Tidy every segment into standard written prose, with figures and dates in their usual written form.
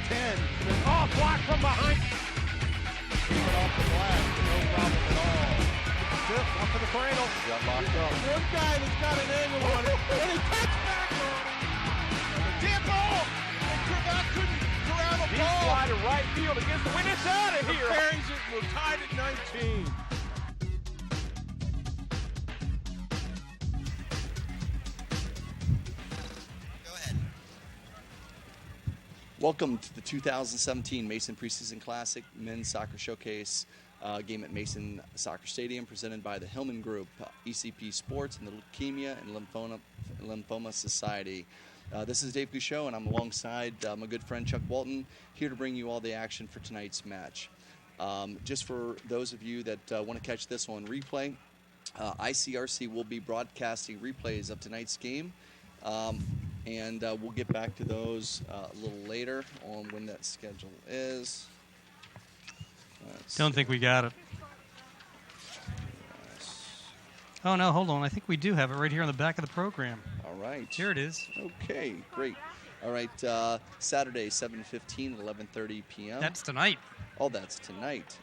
10. Oh, block from behind. Keep it off the glass, no problem at all. Fifth, one for the cradle. Got locked up. One guy that's got an angle on it, and he cuts back on it. Damn ball! And Cravat couldn't corral the ball. He's fly to right field against the wind. It's out of here. Barrington, we're tied at 19. Welcome to the 2017 Mason Preseason Classic Men's Soccer Showcase game at Mason Soccer Stadium, presented by the Hillman Group, ECP Sports, and the Leukemia and Lymphoma Society. This is Dave Gouchot, and I'm alongside my good friend Chuck Walton, here to bring you all the action for tonight's match. Just for those of you that want to catch this on replay, ICRC will be broadcasting replays of tonight's game. And we'll get back to those a little later on when that schedule is. Don't think we got it. Oh, no, hold on. I think we do have it right here on the back of the program. All right. Here it is. Okay, great. All right, Saturday, 7:15, 11:30 p.m. That's tonight. Oh, that's tonight.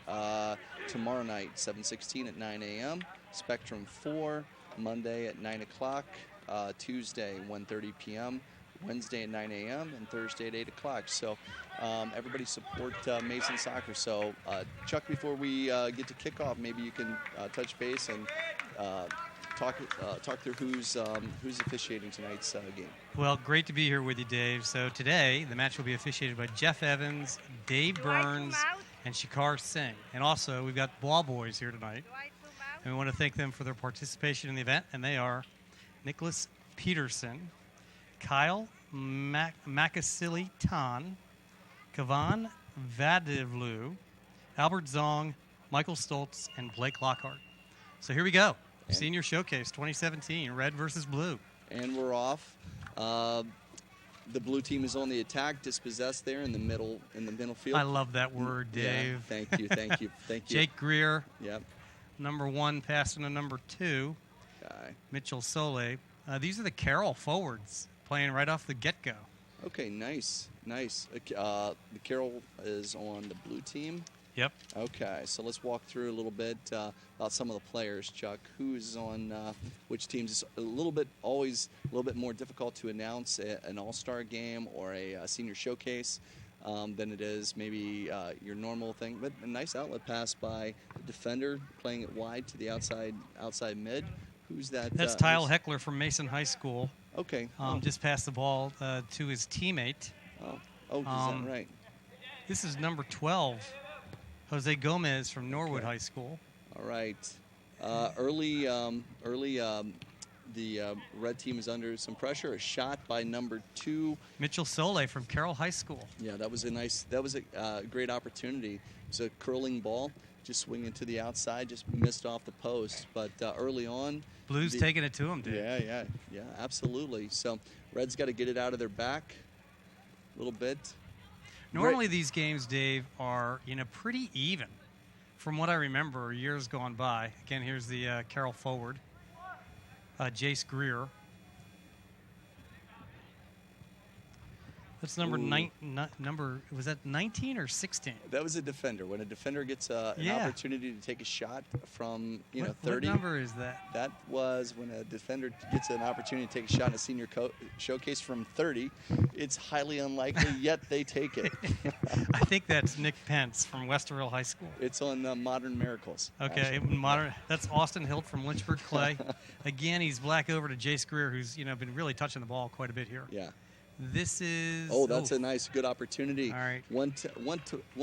Tomorrow night, 7:16 at 9 a.m. Spectrum 4, Monday at 9 o'clock. Tuesday, 1:30 p.m., Wednesday at 9 a.m., and Thursday at 8 o'clock. So everybody support Mason Soccer. So, Chuck, before we get to kickoff, maybe you can touch base and talk through who's officiating tonight's game. Well, great to be here with you, Dave. So today, the match will be officiated by Jeff Evans, Dave Burns, and Shikar Singh. And also, we've got Ball Boys here tonight. And we want to thank them for their participation in the event, and they are Nicholas Peterson, Kyle Makasili-Tan, Kavan Vadivlu, Albert Zong, Michael Stoltz, and Blake Lockhart. So here we go. Senior Showcase 2017, red versus blue. And we're off. The blue team is on the attack, dispossessed there in the middle field. I love that word, Dave. Yeah, thank you, thank you, thank you. Jake Greer. Yep. Number 1 passing to number 2. Mitchell Sole. These are the Carroll forwards playing right off the get-go. Okay, nice, nice. The Carroll is on the blue team. Yep. Okay, so let's walk through a little bit about some of the players, Chuck. Who's on which teams? It's always a little bit more difficult to announce an all-star game or a senior showcase than it is maybe your normal thing. But a nice outlet pass by the defender, playing it wide to the outside mid. Who's that? That's Tyle Heckler from Mason High School. Okay. Just passed the ball to his teammate. Oh, is that right? This is number 12, Jose Gomez from Norwood High School. All right. Early, the red team is under some pressure. A shot by number 2, Mitchell Sole from Carroll High School. Yeah, that was a great opportunity. It was a curling ball, just swinging to the outside, just missed off the post. But early on, Blues taking it to him, dude. Yeah, absolutely. So Reds got to get it out of their back a little bit. Normally these games, Dave, are pretty even. From what I remember, years gone by. Again, here's the Carroll forward, Jace Greer. That's number was that 19 or 16? That was a defender. When a defender gets an opportunity to take a shot from 30. What number is that? That was when a defender gets an opportunity to take a shot in a senior showcase from 30. It's highly unlikely, yet they take it. I think that's Nick Pence from Westerville High School. It's on Modern Miracles. Okay, that's Austin Hilt from Lynchburg Clay. Again, he's black over to Jace Greer, who's been really touching the ball quite a bit here. Yeah. This is... Oh, that's a nice, good opportunity. All right. One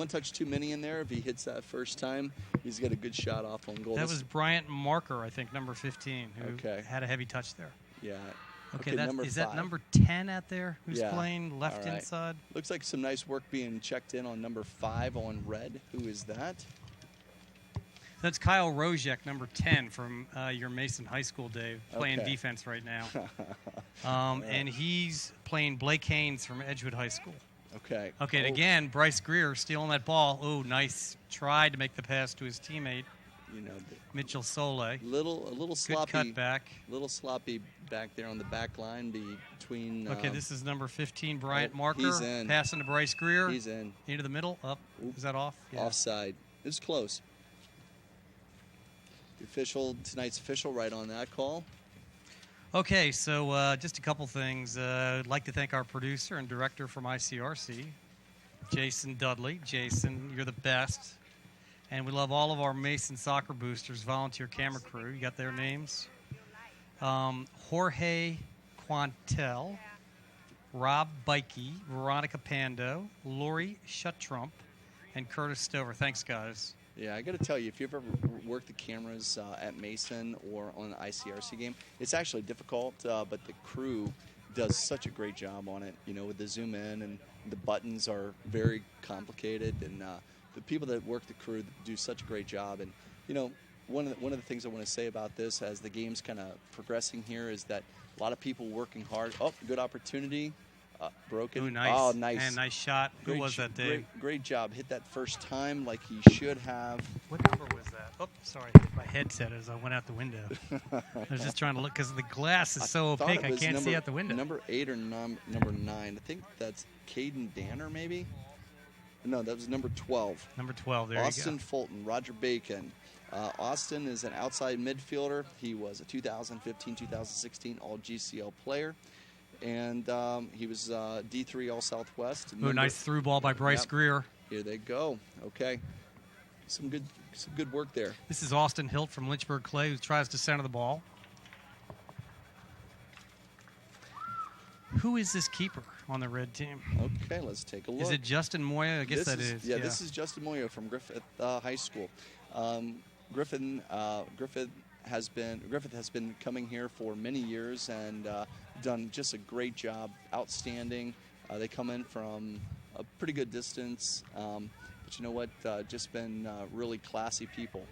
touch too many in there. If he hits that first time, he's got a good shot off on goal. That was Bryant Marker, I think, number 15, who had a heavy touch there. Yeah. Okay, is that number 10 out there who's playing left inside? Looks like some nice work being checked in on number 5 on red. Who is that? That's Kyle Rojek, number 10 from your Mason High School, Dave, playing defense right now. And he's playing Blake Haynes from Edgewood High School. Okay. Okay, and again, Bryce Greer stealing that ball. Oh, nice try to make the pass to his teammate. You know, Mitchell Sole. a little sloppy. Good cutback. Little sloppy back there on the back line between. Okay, this is number 15, Bryant Marker. He's in. Passing to Bryce Greer. He's in. Into the middle. Up. Oop. Is that off? Yeah. Offside. It was close. Tonight's official right on that call. Okay, so just a couple things. I'd like to thank our producer and director from ICRC, Jason Dudley. Jason, you're the best. And we love all of our Mason Soccer Boosters, volunteer camera crew. You got their names? Jorge Quantel, Rob Bikey, Veronica Pando, Lori Shutrump, and Curtis Stover. Thanks, guys. Yeah, I got to tell you, if you've ever worked the cameras at Mason or on an ICRC game, it's actually difficult, but the crew does such a great job on it, you know, with the zoom in, and the buttons are very complicated, and the people that work the crew do such a great job. And, you know, one of the things I want to say about this as the game's kind of progressing here is that a lot of people working hard. Oh, good opportunity. Broken. Ooh, nice. Oh, nice. And nice shot. Who was that, Dave? Great job. Hit that first time like he should have. What number was that? Oh, sorry. My headset as I went out the window. I was just trying to look because the glass is so opaque. I can't see out the window. Number 8 or number 9. I think that's Caden Danner, maybe? No, that was number 12. Number 12. There Austin you go. Fulton, Roger Bacon. Austin is an outside midfielder. He was a 2015-2016 All-GCL player. And he was D3 All-Southwest. Ooh, nice through ball by Bryce Greer. Here they go. Okay. Some good work there. This is Austin Hilt from Lynchburg Clay, who tries to center the ball. Who is this keeper on the red team? Okay, let's take a look. Is it Justin Moya? I guess that is. Yeah, this is Justin Moya from Griffith High School. Griffith has been coming here for many years and done just a great job, outstanding. They come in from a pretty good distance, but you know what? Just been really classy people.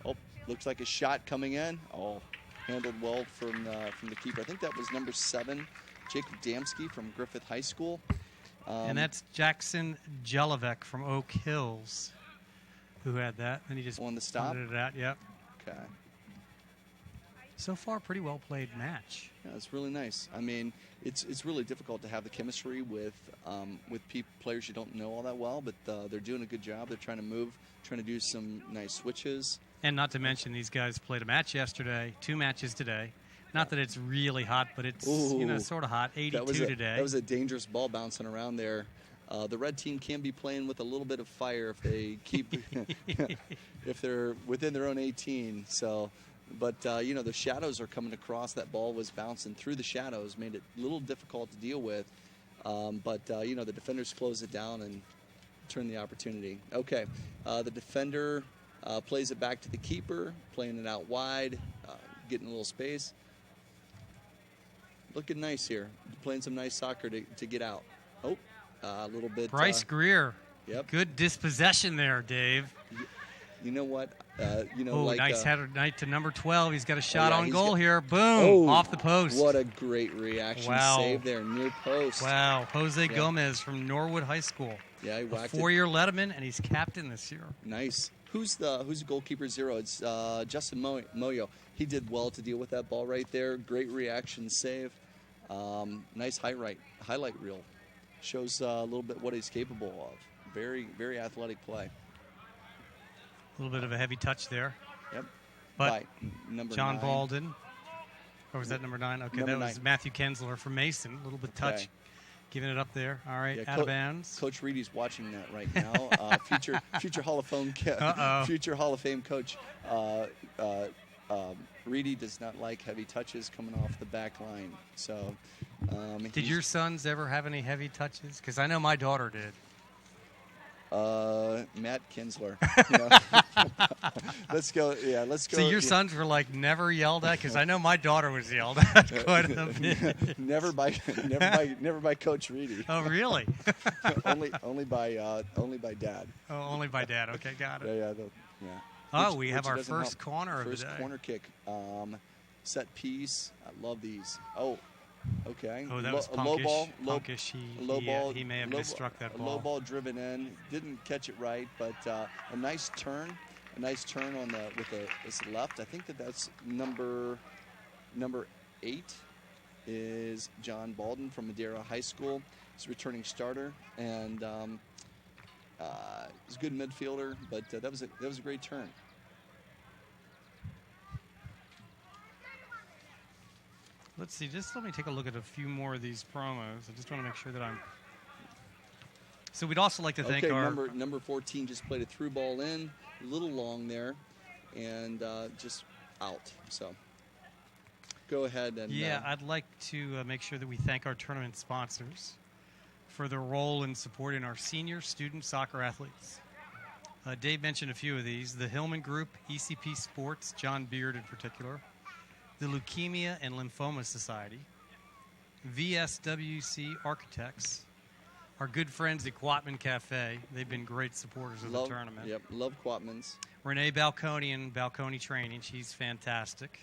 Oh, looks like a shot coming in. Oh, handled well from the keeper. I think that was number 7, Jacob Damsky from Griffith High School. And that's Jackson Jelovec from Oak Hills, who had that. And he just on the stop. Pointed it out. Yep. Okay. So far, pretty well played match. Yeah, it's really nice. I mean, it's really difficult to have the chemistry with players you don't know all that well, but they're doing a good job. They're trying to move, trying to do some nice switches. And not to mention, these guys played a match yesterday, 2 matches today. Not that it's really hot, but it's sort of hot. 82 today. That was a dangerous ball bouncing around there. The red team can be playing with a little bit of fire if they keep if they're within their own 18. So. But, the shadows are coming across. That ball was bouncing through the shadows, made it a little difficult to deal with. But the defenders close it down and turn the opportunity. Okay, the defender plays it back to the keeper, playing it out wide, getting a little space. Looking nice here. Playing some nice soccer to get out. Oh, a little bit. Bryce Greer. Yep. Good dispossession there, Dave. You know what? Nice header night to number 12. He's got a shot on goal here. Boom! Off the post. What a great reaction save there, near post. Wow. Jose Gomez from Norwood High School. Yeah, he whacked a 4-year Letterman, and he's captain this year. Nice. Who's the goalkeeper 0? It's Justin Moyo. He did well to deal with that ball right there. Great reaction save. Nice highlight reel. Shows a little bit what he's capable of. Very, very athletic play. A little bit of a heavy touch there. Yep. But number John 9. Balden. Or was that number 9? Okay, number that was 9. Matthew Kensler from Mason. A little bit touch. Giving it up there. All right, out of bounds. Coach Reedy's watching that right now. Future Hall of Fame coach. Reedy does not like heavy touches coming off the back line. So, did your sons ever have any heavy touches? Because I know my daughter did. Matt Kinsler. Let's go. Yeah, let's go. So your sons were like never yelled at? Because I know my daughter was yelled at quite a bit. never by Coach Reedy. Oh, really? only by Dad. Oh, only by Dad. Okay, got it. Yeah. Oh, we have our first corner of the day. First corner kick. Set piece. I love these. Oh. Okay. Oh, that was punkish. He may have misstruck that ball. Low ball driven in. Didn't catch it right, but a nice turn. A nice turn on with his left. I think that's number 8 is John Baldwin from Madera High School. He's a returning starter, and he's a good midfielder. But that was a great turn. Let's see. Just let me take a look at a few more of these promos. I just want to make sure that I'm. So we'd also like to thank our number 14 just played a through ball in, a little long there, and just out. So go ahead and I'd like to make sure that we thank our tournament sponsors for their role in supporting our senior student soccer athletes. Dave mentioned a few of these: the Hillman Group, ECP Sports, John Beard in particular, the Leukemia and Lymphoma Society, VSWC Architects, our good friends at Quatman Cafe. They've been great supporters of the tournament. Yep, love Quatman's. Renee Balconi and Balconi Training. She's fantastic.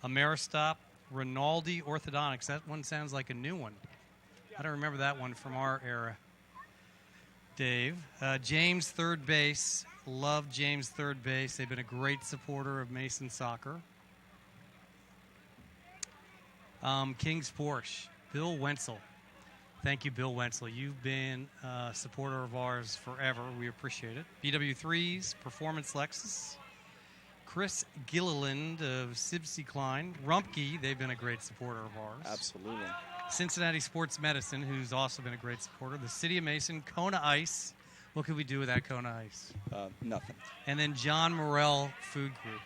Ameristop, Rinaldi Orthodontics. That one sounds like a new one. I don't remember that one from our era. Dave. James Third Base. Love James Third Base. They've been a great supporter of Mason soccer. King's Porsche. Bill Wenzel. Thank you, Bill Wenzel. You've been a supporter of ours forever. We appreciate it. BW3s, Performance Lexus. Chris Gilliland of Sibsey Klein. Rumpke, they've been a great supporter of ours. Absolutely. Cincinnati Sports Medicine, who's also been a great supporter. The City of Mason, Kona Ice. What could we do without Kona Ice? Nothing. And then John Morrell Food Group.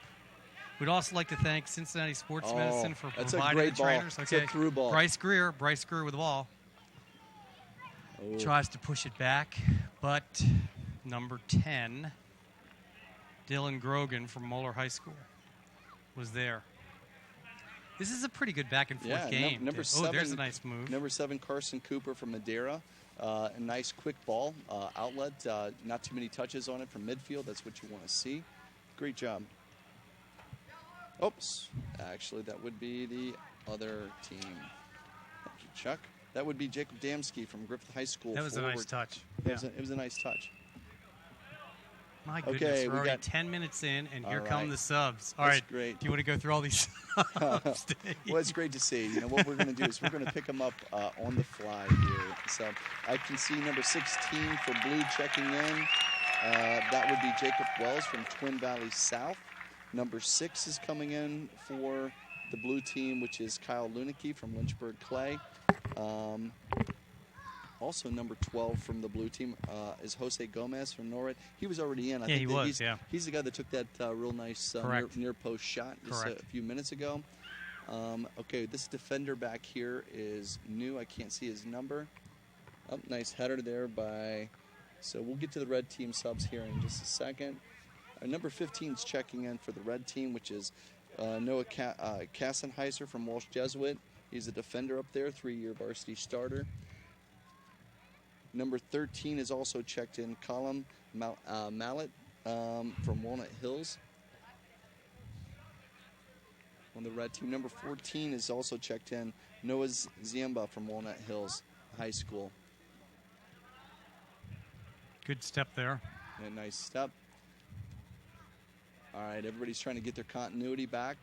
We'd also like to thank Cincinnati Sports Medicine for providing the trainers. It's a through ball. Bryce Greer with the ball. Oh. Tries to push it back, but number 10, Dylan Grogan from Moeller High School, was there. This is a pretty good back-and-forth game. Number 7, there's a nice move. Number 7, Carson Cooper from Madera. A nice quick ball, outlet. Not too many touches on it from midfield. That's what you want to see. Great job. Oops. Actually, that would be the other team. Thank you, Chuck. That would be Jacob Damsky from Griffith High School. That was a nice touch. It was a nice touch. My goodness, okay, we're already 10 minutes in, and here come the subs. All That's right, great. Do you want to go through all these subs, Dave? Well, it's great to see. You know, what we're going to do is we're going to pick them up on the fly here. So I can see number 16 for Blue checking in. That would be Jacob Wells from Twin Valley South. Number 6 is coming in for the Blue team, which is Kyle Lunicki from Lynchburg Clay. Also, number 12 from the Blue team is Jose Gomez from Norwood. He was already in. I think he was. He's the guy that took that real nice near post shot just a few minutes ago. Okay, this defender back here is new. I can't see his number. Oh, nice header there by. So we'll get to the red team subs here in just a second. Number 15 is checking in for the red team, which is Noah Kassenheiser from Walsh Jesuit. He's a defender up there, 3-year varsity starter. Number 13 is also checked in, Colin Mallet from Walnut Hills on the red team. Number 14 is also checked in, Noah Ziemba from Walnut Hills High School. Good step there. A nice step. All right, everybody's trying to get their continuity back.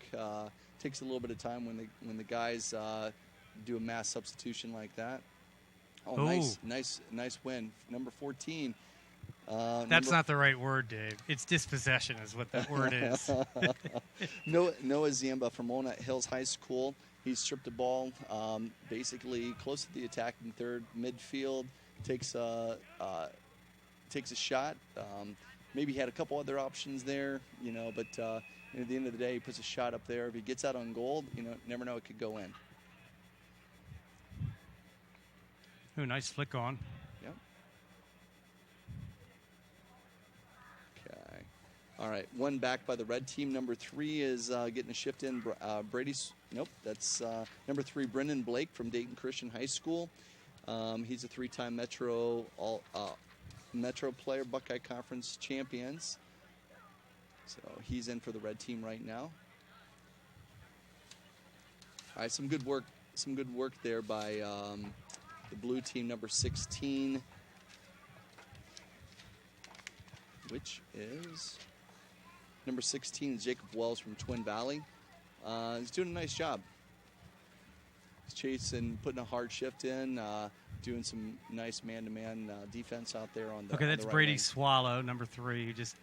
Takes a little bit of time when the guys do a mass substitution like that. Oh, nice win. Number 14. That's not the right word, Dave. It's dispossession is what that word is. Noah Ziemba from Walnut Hills High School. He stripped the ball basically close to the attacking third midfield. Takes a shot. Maybe he had a couple other options there, you know, but at the end of the day, he puts a shot up there. If he gets out on goal, you know, never know, it could go in. Ooh, nice flick on. Yep. Okay. All right, one back by the red team. Number 3 is getting a shift in. That's number 3, Brendan Blake from Dayton Christian High School. He's a 3-time Metro player, Buckeye Conference champions. So he's in for the red team right now. All right, some good work there by the blue team, number 16, which is Number 16 is Jacob Wells from Twin Valley. He's doing a nice job. He's chasing, putting a hard shift in, doing some nice man-to-man defense out there on the Okay, that's right Brady wing. Swallow, number 3, who just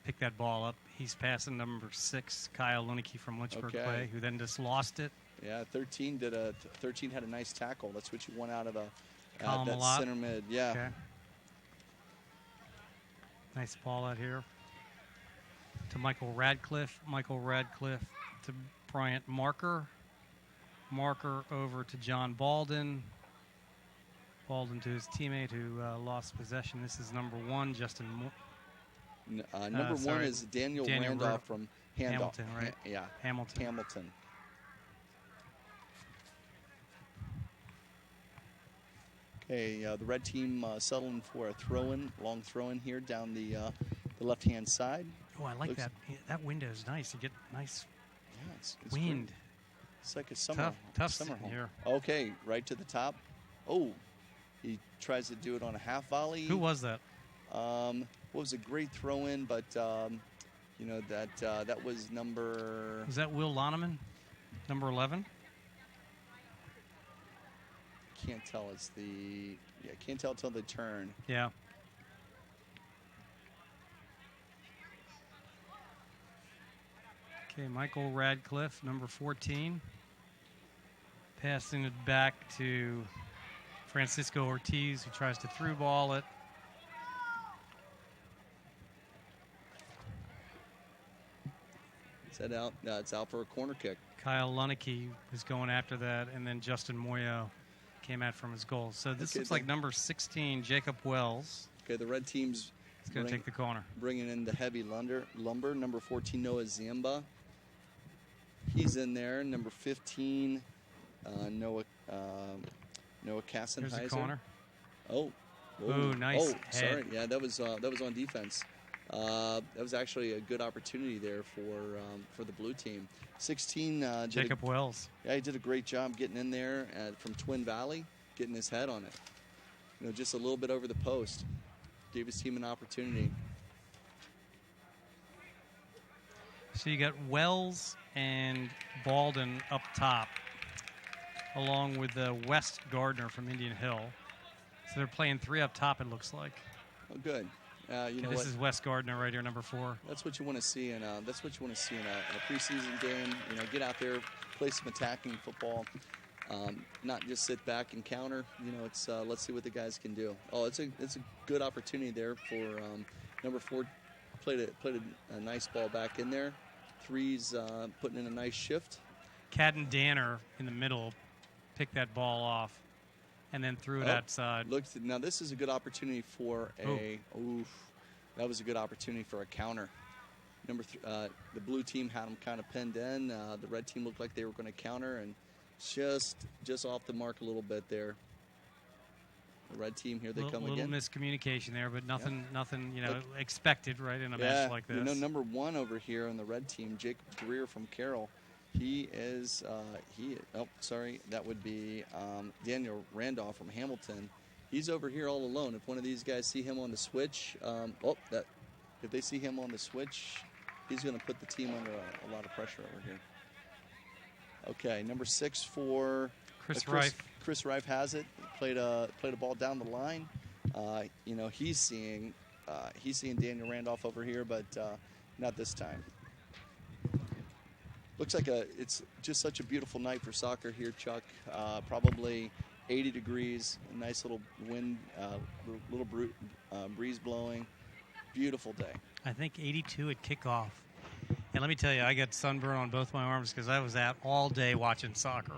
picked that ball up. He's passing number 6, Kyle Lunicky from Lynchburg Okay. Clay, who then just lost it. Yeah, 13 had a nice tackle. That's what you want out of Colin that Malott. center mid. Yeah. Okay. Nice ball out here to Michael Radcliffe. Michael Radcliffe to Bryant Marker. Marker over to John Balden. Balden to his teammate who lost possession. This is number 1, Justin Number 1 is Daniel Randolph from Hamilton, right? Yeah. Hamilton. Okay, the red team settling for a long throw-in here down the left-hand side. Oh, I like that. That window is nice. You get nice It's wind. great. It's like a summer Tough summer sitting home. here. Okay, right to the top. Oh, he tries to do it on a half volley. Who was that? Was a great throw-in, but you know that was number. Was that Will Loneman, number 11? Can't tell. Can't tell till they turn. Yeah. Okay, Michael Radcliffe, number 14. Passing it back to Francisco Ortiz, who tries to through ball it. Is that out? No, it's out for a corner kick. Kyle Lunicky was going after that, and then Justin Moyo came out from his goal. So this looks like number 16, Jacob Wells. Okay, the red team's He's going to take the corner. Bringing in the heavy lumber. Number 14, Noah Ziemba. He's in there. Number 15, Noah Kassenheiser. Here's the corner. Oh. Ooh, nice Oh, head. sorry. Yeah, that was on defense. That was actually a good opportunity there for the blue team. 16. Jacob Wells. Yeah, he did a great job getting in there from Twin Valley, getting his head on it. You know, just a little bit over the post. Gave his team an opportunity. So you got Wells and Balden up top, along with West Gardner from Indian Hill. So they're playing 3 up top, it looks like. Oh, good. You know this what? is West Gardner right here, number 4. That's what you want to see in a preseason game. You know, get out there, play some attacking football, not just sit back and counter. You know, it's let's see what the guys can do. Oh, it's a good opportunity there for number 4. Played a nice ball back in there. 3's putting in a nice shift. Cadden Danner in the middle picked that ball off and then threw it outside. Now this is a good opportunity for that was a good opportunity for a counter. Number the blue team had them kind of pinned in. The red team looked like they were going to counter and just off the mark a little bit there. The red team, here they come again. A little miscommunication there, but nothing expected, right, in a match like this. You know, number 1 over here on the red team, Jacob Greer from Carroll. He is, that would be Daniel Randolph from Hamilton. He's over here all alone. If one of these guys see him on the switch, if they see him on the switch, he's going to put the team under a lot of pressure over here. Okay, number 6 for Chris Reif. Chris Reif has it. Played a ball down the line. You know, he's seeing Daniel Randolph over here, but not this time. Looks like it's just such a beautiful night for soccer here, Chuck. Probably 80 degrees, a nice little wind, breeze blowing. Beautiful day. I think 82 at kickoff. And let me tell you, I got sunburn on both my arms because I was out all day watching soccer.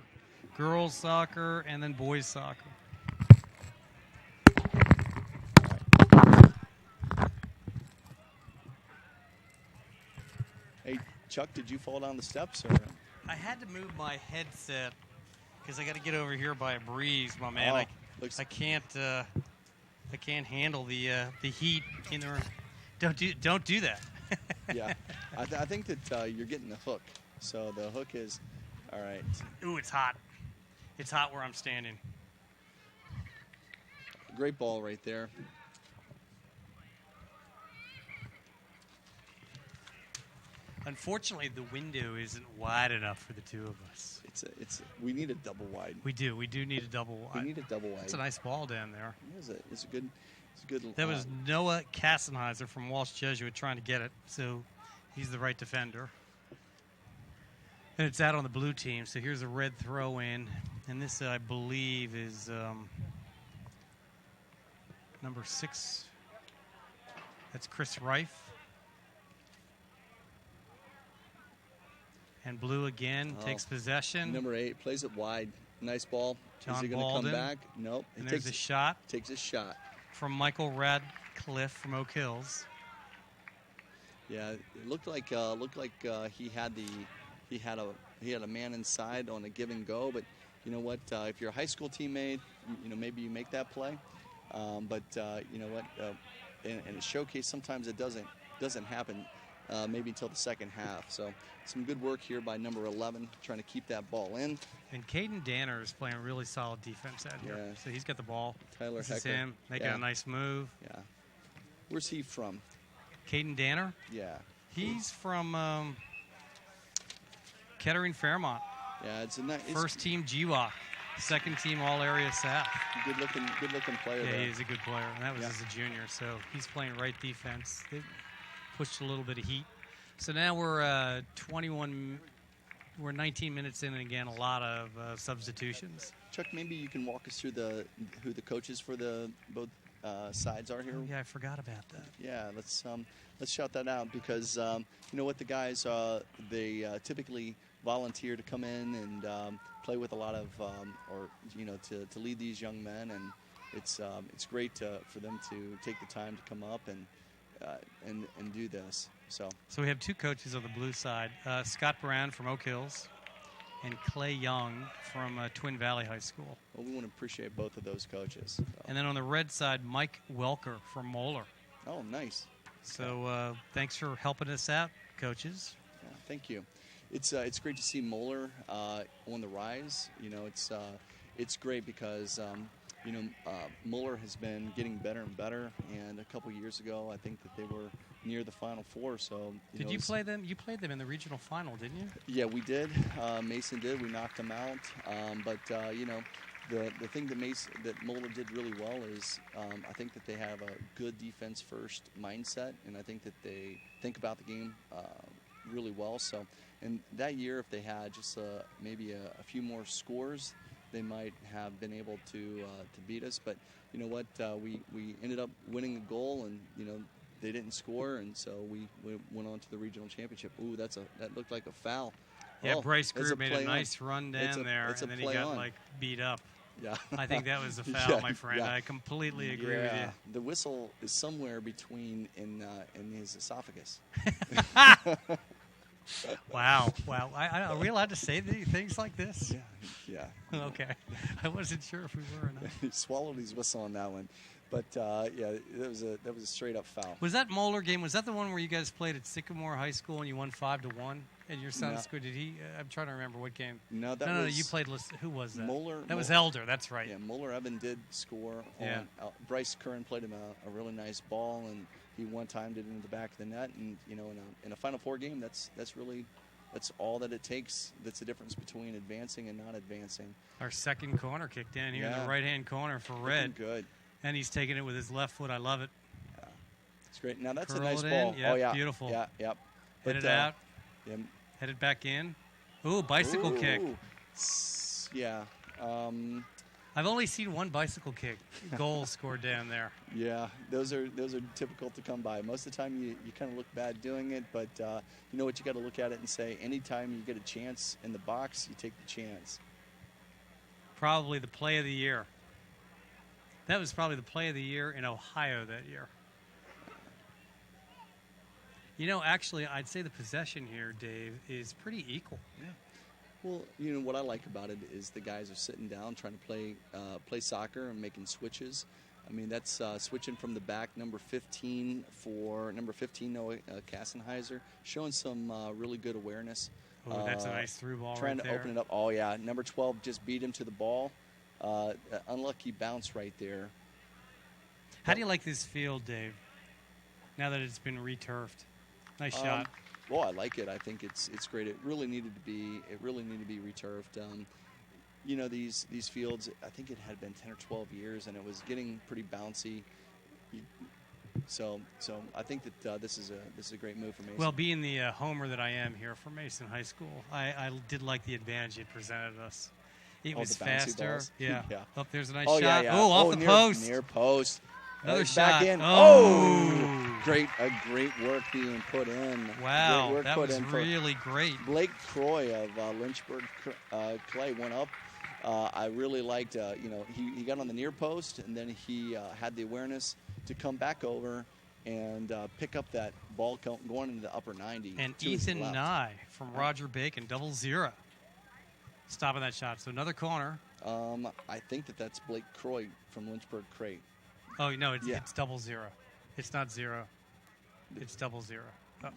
Girls soccer and then boys soccer. Hey, Chuck, did you fall down the steps? Or? I had to move my headset because I got to get over here by a breeze, my man. I can't handle the heat in the room. Don't do that. Yeah, I think that you're getting the hook. So the hook is all right. Ooh, it's hot. It's hot where I'm standing. Great ball right there. Unfortunately, the window isn't wide enough for the two of us. We need a double wide. We do need a double wide. We need a double wide. It's a nice ball down there. It's a good. That was Noah Kassenheiser from Walsh Jesuit trying to get it, so he's the right defender. And it's out on the blue team, so here's a red throw in, and this I believe is number 6. That's Chris Reif. And blue again takes possession. Number 8 plays it wide. Nice ball. John Is he going to come back? Nope. And there's a shot. Takes a shot. From Michael Radcliffe from Oak Hills. Yeah, it looked like he had a man inside on a give and go. But you know what? If you're a high school teammate, maybe you make that play. But you know what? In a showcase, sometimes it doesn't happen. Maybe until the second half. So some good work here by number 11, trying to keep that ball in. And Caden Danner is playing really solid defense out here. Yeah. So he's got the ball. Tyler This Hecker. is him making a nice move. Yeah. Where's he from? Caden Danner? Yeah. He's from Kettering Fairmont. Yeah, it's a nice. First team GWA. Second team All Area South. Good looking player. Yeah, there. he is a good player, and that was as a junior. So he's playing right defense. They pushed a little bit of heat. So now we're 19 minutes in, and again, a lot of substitutions. Chuck, maybe you can walk us through who the coaches for both sides are here. Oh, yeah, I forgot about that. Yeah, let's shout that out because you know what, the guys they typically volunteer to come in and play with a lot of to lead these young men, and it's great for them to take the time to come up and do this. So we have two coaches on the blue side, Scott Brown from Oak Hills and Clay Young from Twin Valley High School. Well, we want to appreciate both of those coaches. So. And then on the red side, Mike Welker from Moeller. Oh, nice. So thanks for helping us out, coaches. Yeah, thank you. It's great to see Moeller on the rise. You know, it's great because Moeller has been getting better and better. And a couple years ago, I think that they were near the Final Four. So did you play them? You played them in the regional final, didn't you? Yeah, we did. Mason did. We knocked them out. The thing that Moeller did really well is I think that they have a good defense first mindset, and I think that they think about the game really well. So, and that year, if they had just maybe a few more scores, they might have been able to beat us. But you know what? We ended up winning a goal, and they didn't score, and so we went on to the regional championship. Ooh, that looked like a foul. Yeah, oh, Bryce Greer made a nice run down there, and then he got beat up. Yeah. I think that was a foul, my friend. Yeah. I completely agree with you. The whistle is somewhere between in his esophagus. Wow. Are we allowed to say things like this? Yeah. Okay. I wasn't sure if we were or not. He swallowed his whistle on that one. But, that was a straight-up foul. Was that Moeller game, was that the one where you guys played at Sycamore High School and you won 5-1 at your son's school? Did he? I'm trying to remember what game. No, No, you played. Who was that? Moeller. That was Elder. That's right. Yeah, Moeller Evan did score. Yeah. Bryce Curran played him a really nice ball, and he one time did it in the back of the net. And in a Final Four game, that's all that it takes. That's the difference between advancing and not advancing. Our second corner kicked in here in the right-hand corner for Red. Good. And he's taking it with his left foot. I love it. Yeah, it's great. Now that's Curl a nice it ball. In. Yeah, oh yeah, beautiful. Yeah, yep. Headed out. Yeah. Headed back in. Ooh, bicycle kick. Yeah. I've only seen one bicycle kick goal scored down there. Yeah, those are difficult to come by. Most of the time you kind of look bad doing it, but you know what, you got to look at it and say, anytime you get a chance in the box, you take the chance. Probably the play of the year. That was probably the play of the year in Ohio that year. Actually, I'd say the possession here, Dave, is pretty equal. Yeah. Well, what I like about it is the guys are sitting down trying to play soccer and making switches. I mean, that's switching from the back, number 15 Noah Kassenheiser, showing some really good awareness. Oh, that's a nice through ball trying right to open it up. Oh, yeah. Number 12 just beat him to the ball. Unlucky bounce right there. How do you like this field, Dave, now that it's been returfed? Nice shot. Well, I like it. I think it's great. It really needed to be returfed. You know, these fields, I think it had been 10 or 12 years, and it was getting pretty bouncy. So I think that this is a great move for Mason. Well, being the homer that I am here for Mason High School, I did like the advantage it presented us. It was the bouncy faster. balls? Yeah. Yeah. Oh, there's a nice Oh, shot. yeah. Oh, off the post. Near post. Another back shot. in. Oh. Great work being put in. Wow, Great work that put was in really great. Blake Croy of Lynchburg Clay went up. I really liked, he got on the near post, and then he had the awareness to come back over and pick up that ball going into the upper 90. And to his Ethan left. Nye from Roger Bacon, 0-0. Stopping that shot. So another corner. I think that's Blake Croy from Lynchburg Clay. Oh, no, it's 0-0. It's not 0. It's 0-0.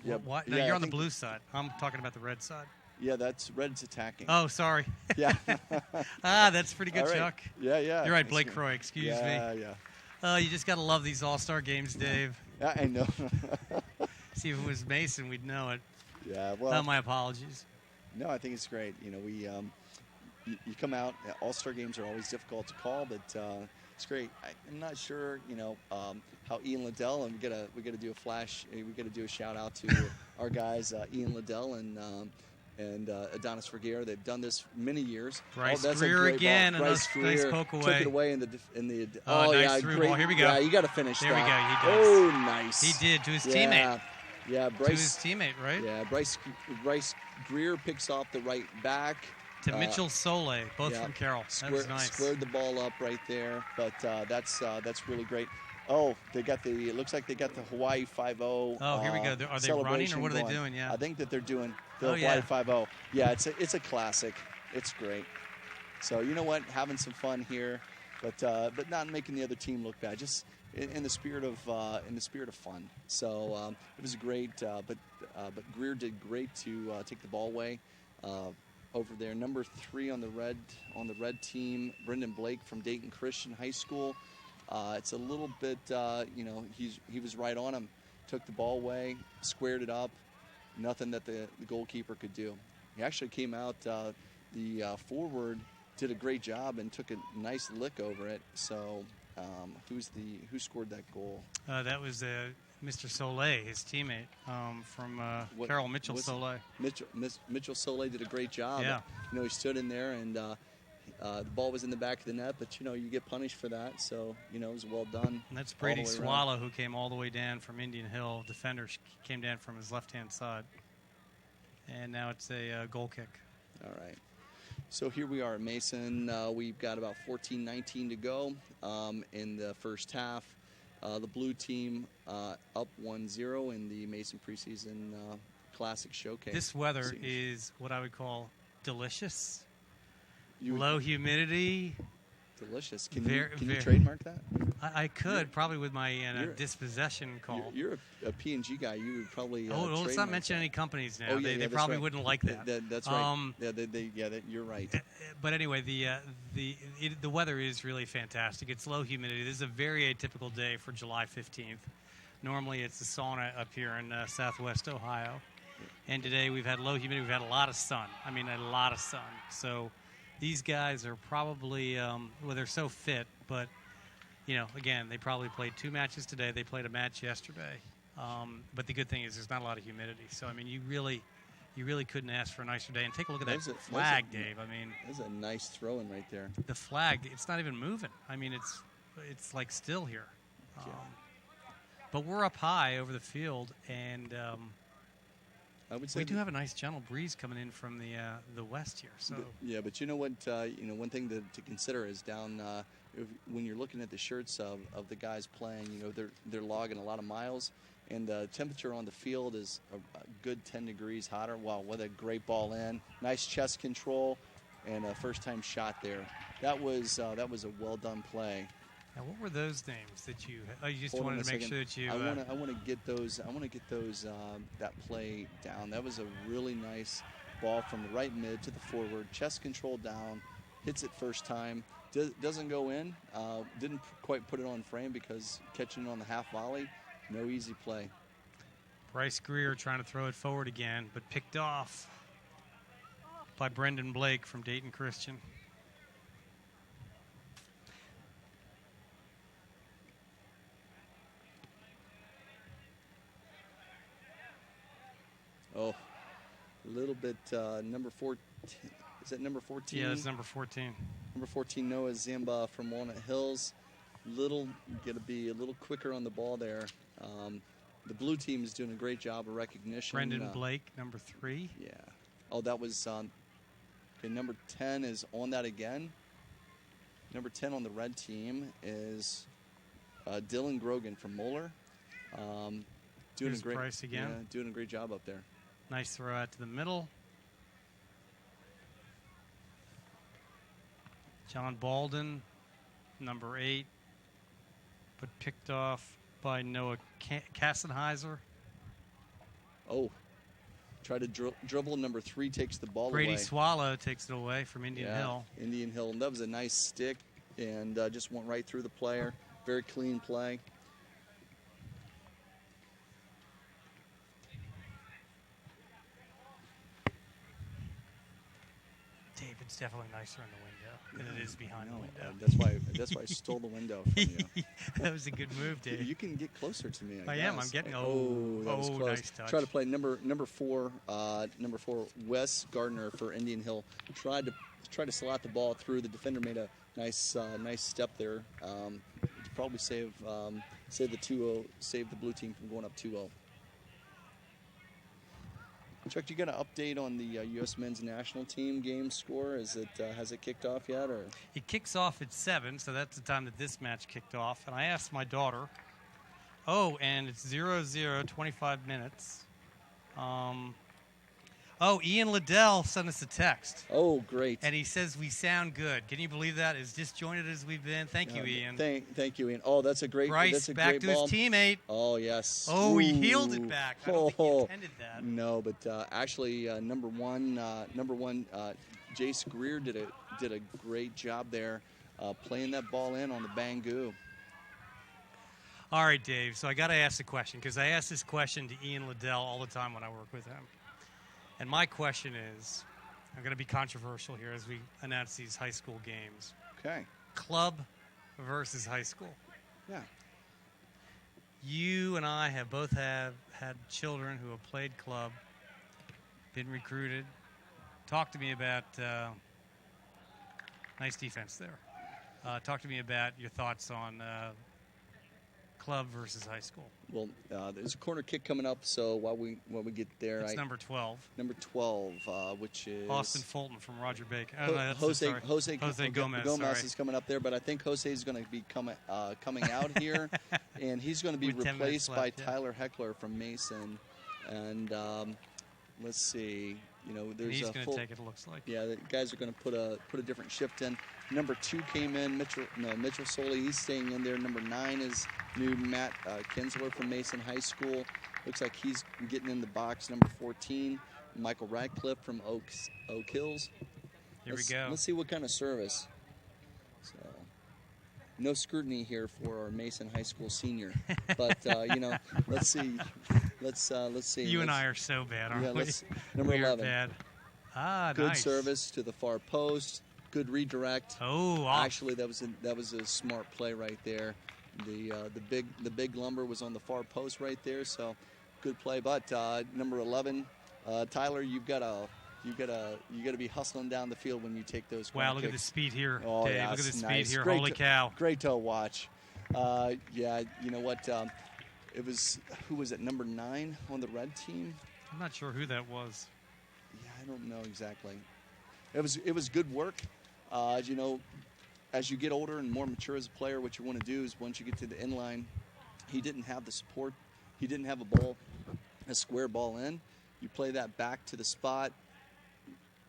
Yeah, What? No, yeah, you're I on the think- blue side. I'm talking about the red side. Yeah, that's Red's attacking. Oh, sorry. Yeah. That's pretty good, All right. Chuck. Yeah. You're right, That's Blake good. Croy. Excuse Yeah. me. You just got to love these all-star games, Dave. Yeah, I know. See, if it was Mason, we'd know it. Yeah, well. My apologies. No, I think it's great. You know, you come out. All-star games are always difficult to call, but it's great. I'm not sure, how Ian Liddell, and we got to do a flash. We got to do a shout out to our guys, Ian Liddell and Adonis Vergeer. They've done this many years. Bryce that's a Greer great again, ball. and Bryce a nice Greer poke away. Took it away in the. Nice through great. ball. Here we go. Yeah, you got to finish There that. we go. He does. Oh, nice. He did to his teammate. Yeah, To his Bryce. teammate, right? Yeah, Bryce Greer picks off the right back. To Mitchell Soleil, both yeah, from Carroll. That was nice. Squared the ball up right there, but that's really great. Oh, it looks like they got the Hawaii 5-0. Oh, here we go. Are they running, celebration or what are they going. doing? Yeah. I think that they're doing the Oh, Hawaii yeah. 5-0. Yeah, it's a classic. It's great. So you know what? Having some fun here, but not making the other team look bad. Just in the spirit of fun. So it was great. But Greer did great to take the ball away. Over there, number 3 on the red team, Brendan Blake from Dayton Christian High School. It's a little bit, he was right on him, took the ball away, squared it up, nothing that the goalkeeper could do. He actually came out, the forward did a great job and took a nice lick over it. So, who scored that goal? That was Mr. Soleil, his teammate from Carroll, Mitchell Soleil. Mitchell Soleil did a great job. Yeah. He stood in there and the ball was in the back of the net, but you get punished for that. So it was well done. And that's all Brady the way around. Swallow, who came all the way down from Indian Hill. Defender came down from his left-hand side. And now it's a goal kick. All right. So here we are at Mason. We've got about 14-19 to go in the first half. The blue team up 1-0 in the Mason preseason Classic Showcase. This weather Seems- is what I would call delicious. You- Low humidity. delicious. Can Very- you very- trademark that? I could, probably with my You're- dispossession call. You're a P&G guy. You would probably. let's not trademark mention that. any companies now. Oh, yeah, they that's probably right. wouldn't like that. That's right. You're right. But anyway, the weather is really fantastic. It's low humidity. This is a very atypical day for July 15th. Normally, it's a sauna up here in southwest Ohio. And today we've had low humidity. We've had a lot of sun. I mean, a lot of sun. So these guys are probably, they're so fit. But, again, they probably played 2 matches today. They played a match yesterday. But the good thing is there's not a lot of humidity. So, I mean, you really couldn't ask for a nicer day. And take a look at that flag, Dave. I mean, that's a nice throw-in right there. the flag, it's not even moving. I mean, it's like still here. But we're up high over the field, and I would say we do have a nice gentle breeze coming in from the west here. So yeah, but you know what? One thing to consider is down when you're looking at the shirts of the guys playing. They're logging a lot of miles, and the temperature on the field is a good 10 degrees hotter. Wow, what a great ball in! Nice chest control, and a first-time shot there. That was a well-done play. now, what were those names that you? Oh, you just Hold on wanted a to make second. sure that you. I want to get those. I want to get those. That play down. That was a really nice ball from the right mid to the forward. Chest control down. Hits it first time. Doesn't go in. Didn't quite put it on frame because catching it on the half volley. No easy play. Bryce Greer trying to throw it forward again, but picked off by Brendan Blake from Dayton Christian. Oh, a little bit number 14. Is that number 14? Yeah, it's number 14. Number 14, Noah Zamba from Walnut Hills. Going to be a little quicker on the ball there. The blue team is doing a great job of recognition. Brendan Blake, number 3. Yeah. Oh, that was okay, number 10 is on that again. Number 10 on the red team is Dylan Grogan from Moeller. Doing Bryce again. Yeah, doing a great job up there. Nice throw out to the middle. John Balden, number 8, but picked off by Noah Kassenheiser. Oh, try to dribble. Number 3 takes the ball Brady away. Swallow takes it away from Indian Hill. Indian Hill. And that was a nice stick and just went right through the player. Very clean play. David's definitely nicer in the window than it is behind the window. That's why I stole the window from you. That was a good move, Dave. You can get closer to me. I am. I'm getting. that was close. Nice touch. Try to play number 4. Number 4, Wes Gardner for Indian Hill. Tried to slot the ball through. The defender made a nice step there. To probably save the 2-0, save the blue team from going up 2-0. Chuck, do you got an update on the U.S. men's national team game score? Has it kicked off yet? Or it kicks off at 7, so that's the time that this match kicked off. And I asked my daughter, and it's 0-0, 25 minutes. Ian Liddell sent us a text. Oh, great. And he says we sound good. Can you believe that? As disjointed as we've been. Thank you, Ian. Thank you, Ian. Oh, that's a great Bryce that's a back great to ball. his teammate. Oh, yes. Oh, he heeled it back. I don't think he intended that. No, but actually, number one, Jace Greer did a great job there, playing that ball in on the Bangoo. All right, Dave. So I got to ask the question because I ask this question to Ian Liddell all the time when I work with him. And my question is, I'm going to be controversial here as we announce these high school games. Okay. Club versus high school. Yeah. You and I have both had children who have played club, been recruited. Talk to me about nice defense there. Talk to me about your thoughts on club versus high school. Well, there's a corner kick coming up, so while we get there, it's number 12. Number 12, which is Austin Fulton from Roger Bacon. Jose Gomez is coming up there, but I think Jose is going to be coming out here, and he's going to be replaced by Tyler Heckler from Mason. And let's see, there's he's going to take it. It looks like. Yeah, the guys are going to put a different shift in. Number 2 came in, Mitchell Soley. He's staying in there. Number 9 is new Matt Kinsler from Mason High School. Looks like he's getting in the box. Number 14, Michael Radcliffe from Oak Hills. Here we go. Let's see what kind of service. So, no scrutiny here for our Mason High School senior, but let's see. Let's see. You and I are so bad, aren't we? Number 11. Bad. Good nice. service to the far post. Good redirect. Oh, actually, that was a smart play right there. The big lumber was on the far post right there, so good play. But number 11, Tyler, you got to be hustling down the field when you take those. Wow, look kicks. at the speed here, oh, Dave. Yeah, look at the speed nice. here. Great Holy cow! Great to watch. Yeah, you know what? Who was it? Number 9 on the red team. I'm not sure who that was. Yeah, I don't know exactly. It was good work. As you get older and more mature as a player, what you want to do is once you get to the end line, he didn't have the support. He didn't have a square ball in. You play that back to the spot.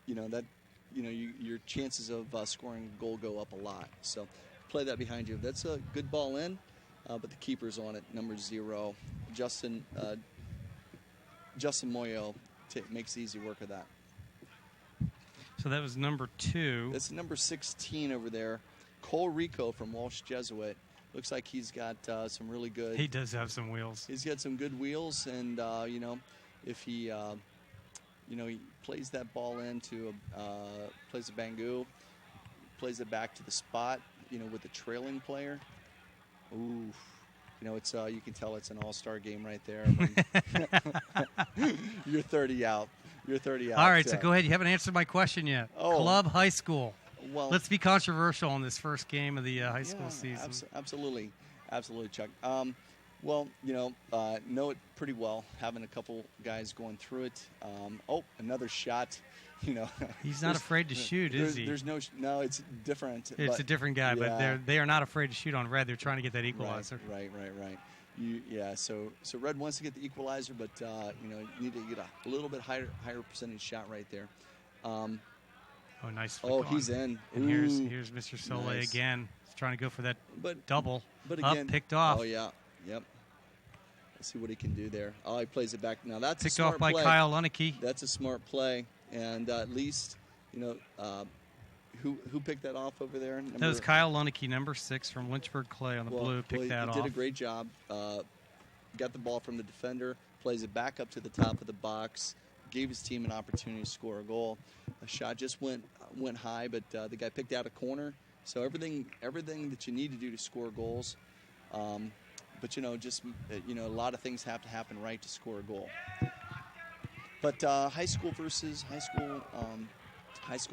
Your chances of scoring a goal go up a lot. So play that behind you. That's a good ball in, but the keeper's on it. Number 0, Justin Moyo makes easy work of that. So that was number 2. That's number 16 over there. Cole Rico from Walsh Jesuit looks like he's got some really good. He does have some wheels. He's got some good wheels, and you know, if he, you know, he plays that ball into plays a bangoo, plays it back to the spot, you know, with the trailing player. Ooh, you know, it's you can tell it's an all-star game right there. You're 30 out. You're 30 out. All right, so go ahead. You haven't answered my question yet. Oh. Club, high school. Well, let's be controversial on this first game of the high school season. Absolutely, Chuck. Well, you know it pretty well, having a couple guys going through it. Oh, another shot. You know, he's not afraid to shoot, is he? There's no, it's different. It's a different guy, but they are not afraid to shoot on red. They're trying to get that equalizer. Right. So red wants to get the equalizer, but you know, you need to get a little bit higher percentage shot right there. Oh, nice. He's in. And here's Mr. Soleil again. He's trying to go for that double. But again, picked off. Oh yeah, yep. Let's see what he can do there. Oh, he plays it back. Now that's picked a smart off by play. Kyle Luneke. That's a smart play, and at least you know who picked that off over there. That was Kyle Luneke, number 6 from Lynchburg Clay on the blue. Picked that off. He did a great job. Got the ball from the defender, plays it back up to the top of the box, gave his team an opportunity to score a goal. A shot just went high, but the guy picked out a corner. So everything that you need to do to score goals. But you know, a lot of things have to happen right to score a goal. But high school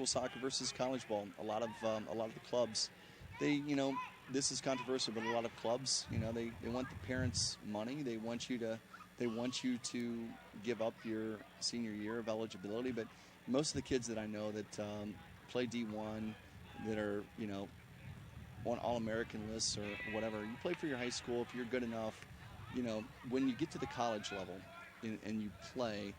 soccer versus college ball. A lot of the clubs, this is controversial, but a lot of clubs, you know, they want the parents' money. They want you to give up your senior year of eligibility. But most of the kids that I know that play D1, that are, you know, on All-American lists or whatever, you play for your high school if you're good enough. You know, when you get to the college level and you play,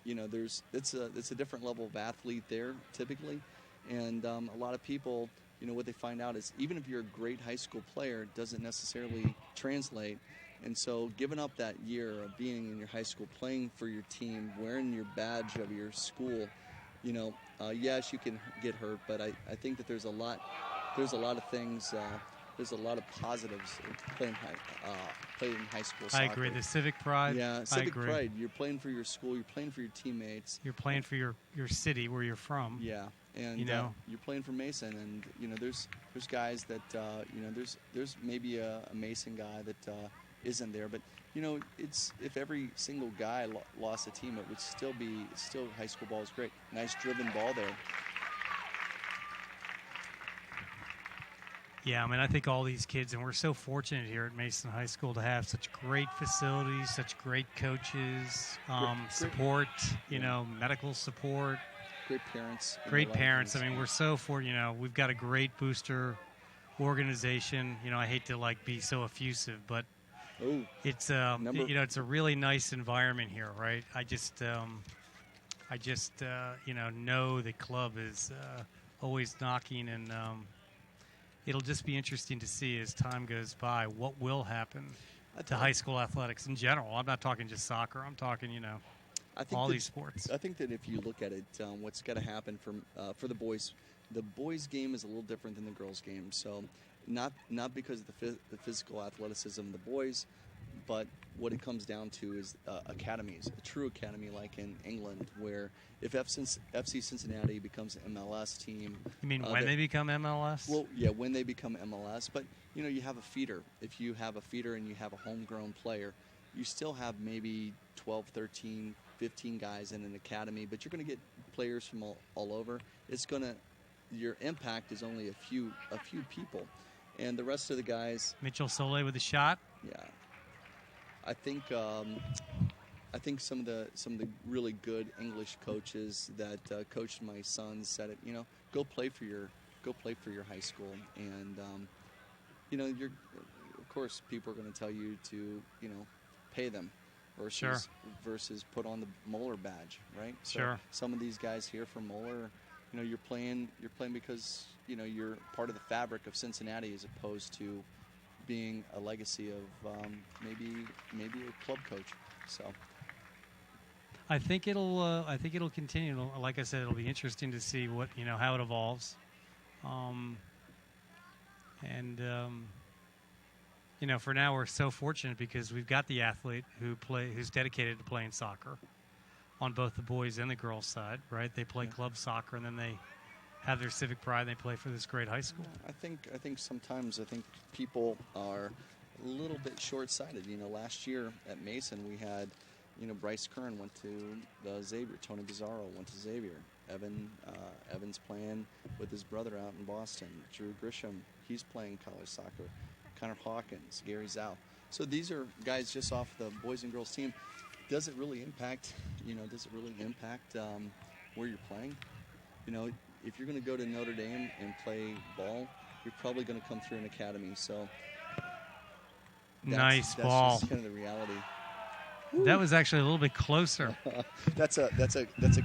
you know, it's a different level of athlete there typically, and a lot of people, you know, what they find out is even if you're a great high school player, it doesn't necessarily translate. And so giving up that year of being in your high school, playing for your team, wearing your badge of your school, you know, yes, you can get hurt, but I think that there's a lot of things, there's a lot of positives playing high school soccer. I agree. The civic pride. Yeah, civic pride. You're playing for your school. You're playing for your teammates. You're playing for your city where you're from. Yeah, and you know, you're playing for Mason, and you know, there's guys that you know, there's maybe a Mason guy that isn't there, but you know, it's if every single guy lost a team, it would still high school ball is great. Nice driven ball there. Yeah, I mean, I think all these kids, and we're so fortunate here at Mason High School to have such great facilities, such great coaches, support, you know, medical support. Great parents. Great parents. I mean, we're so you know, we've got a great booster organization. You know, I hate to like be so effusive, but it's you know, it's a really nice environment here, right? I just you know the club is always knocking, and it'll just be interesting to see as time goes by what will happen to high school athletics in general. I'm not talking just soccer. I'm talking, you know, all these sports. I think that if you look at it, what's got to happen for the boys game is a little different than the girls game. So not because of the physical athleticism of the boys, but what it comes down to is academies, a true academy like in England, where if FC Cincinnati becomes an MLS team. You mean when they become MLS? Well, yeah, when they become MLS. But, you know, you have a feeder. If you have a feeder and you have a homegrown player, you still have maybe 12, 13, 15 guys in an academy, but you're going to get players from all over. Your impact is only a few people. And the rest of the guys. Mitchell Soleil with a shot. Yeah. I think some of the really good English coaches that coached my sons said it. You know, go play for your high school, and you know, of course people are going to tell you to, you know, pay them versus put on the Moeller badge, right? So some of these guys here from Moeller, you know, you're playing because, you know, you're part of the fabric of Cincinnati as opposed to being a legacy of maybe a club coach. So I think it'll continue. Like I said, it'll be interesting to see how it evolves. And for now we're so fortunate because we've got the athlete who's dedicated to playing soccer on both the boys and the girls side, right? They play club soccer and then they have their civic pride and they play for this great high school. I think sometimes people are a little bit short-sighted. Last year at Mason we had, Bryce Kern went to Xavier, Tony Gazzaro went to Xavier, Evan's playing with his brother out in Boston, Drew Grisham, he's playing college soccer, Connor Hawkins, Gary Zhao. So these are guys just off the boys and girls team. Does it really impact, where you're playing? If you're going to go to Notre Dame and play ball, you're probably going to come through an academy. So nice that's ball. Just kind of the reality. That was actually a little bit closer. That's a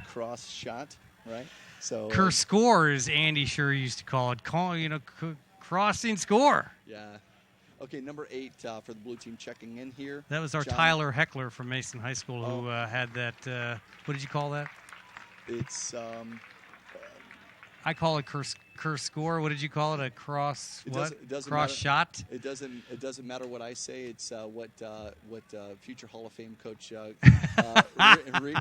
cross shot, right? So score, as Andy sure used to call it. Crossing score. Yeah. Okay, number 8 for the blue team checking in here. That was our John. Tyler Heckler from Mason High School who had that. What did you call that? It's. I call it curse score. What did you call it? A cross. It doesn't cross matter. shot. It doesn't matter what I say. It's what future Hall of Fame coach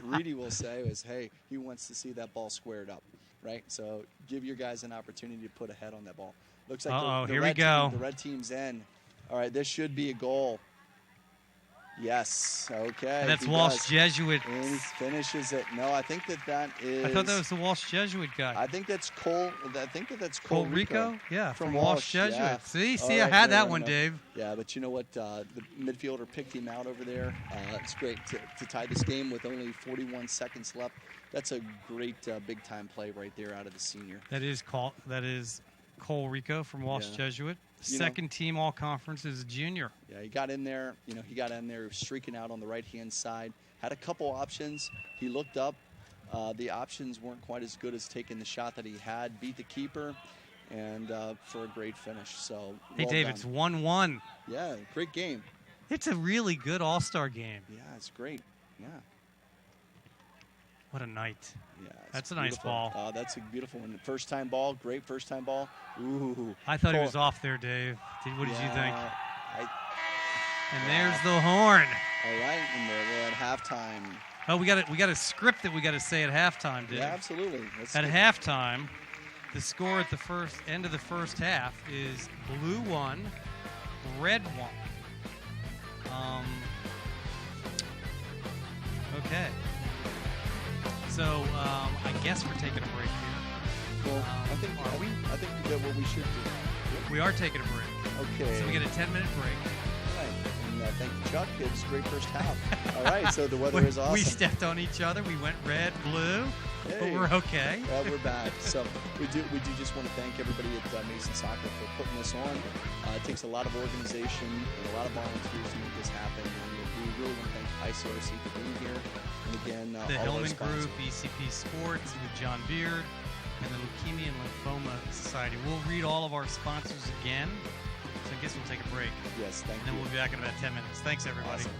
Reedy will say is, hey, he wants to see that ball squared up, right? So give your guys an opportunity to put a head on that ball. Looks like here we go. The red team's in. All right, this should be a goal. Yes. Okay. That's Walsh Jesuit. And he finishes it. No, I think that is. I thought that was the Walsh Jesuit guy. I think that's Cole. I think that's Cole Rico. Yeah, from Walsh Walsh Jesuit. Yeah. See, Right, I had that no, one, no. Dave. Yeah, but you know what? The midfielder picked him out over there. It's great to tie this game with only 41 seconds left. That's a great big-time play right there out of the senior. That is Cole Rico from Walsh Jesuit. You Second team all conference as a junior. Yeah, he got in there. He was streaking out on the right-hand side. Had a couple options. He looked up. The options weren't quite as good as taking the shot that he had. Beat the keeper, and for a great finish. So hey, well Dave, done. it's 1-1. Yeah, great game. It's a really good all-star game. Yeah, it's great. Yeah. What a night. Yeah, that's a nice ball. That's a beautiful one. First-time ball, great first-time ball. Ooh. I thought he was off there, Dave. What did you think? And there's Yeah. the horn. All right, and we're at halftime. Oh, we got a script that we got to say at halftime, Dave. Yeah, absolutely. At halftime, the score at the end of the first half is blue 1, red 1. Okay. So I guess we're taking a break here. Well, I think that what we should do. We are taking a break. Okay. So we get a 10-minute break. All right. And thank you, Chuck. It was a great first half. All right. So the weather is awesome. We stepped on each other. We went red, blue, but we're okay. We're back. So we do just want to thank everybody at Mason Soccer for putting this on. It takes a lot of organization and a lot of volunteers to make this happen. And we really want to thank ICRC for being here. And again, the all Hillman of our Group, ECP Sports, with John Beard, and the Leukemia and Lymphoma Society. We'll read all of our sponsors again. So I guess we'll take a break. Yes, thank you. And then we'll be back in about 10 minutes. Thanks, everybody. Awesome.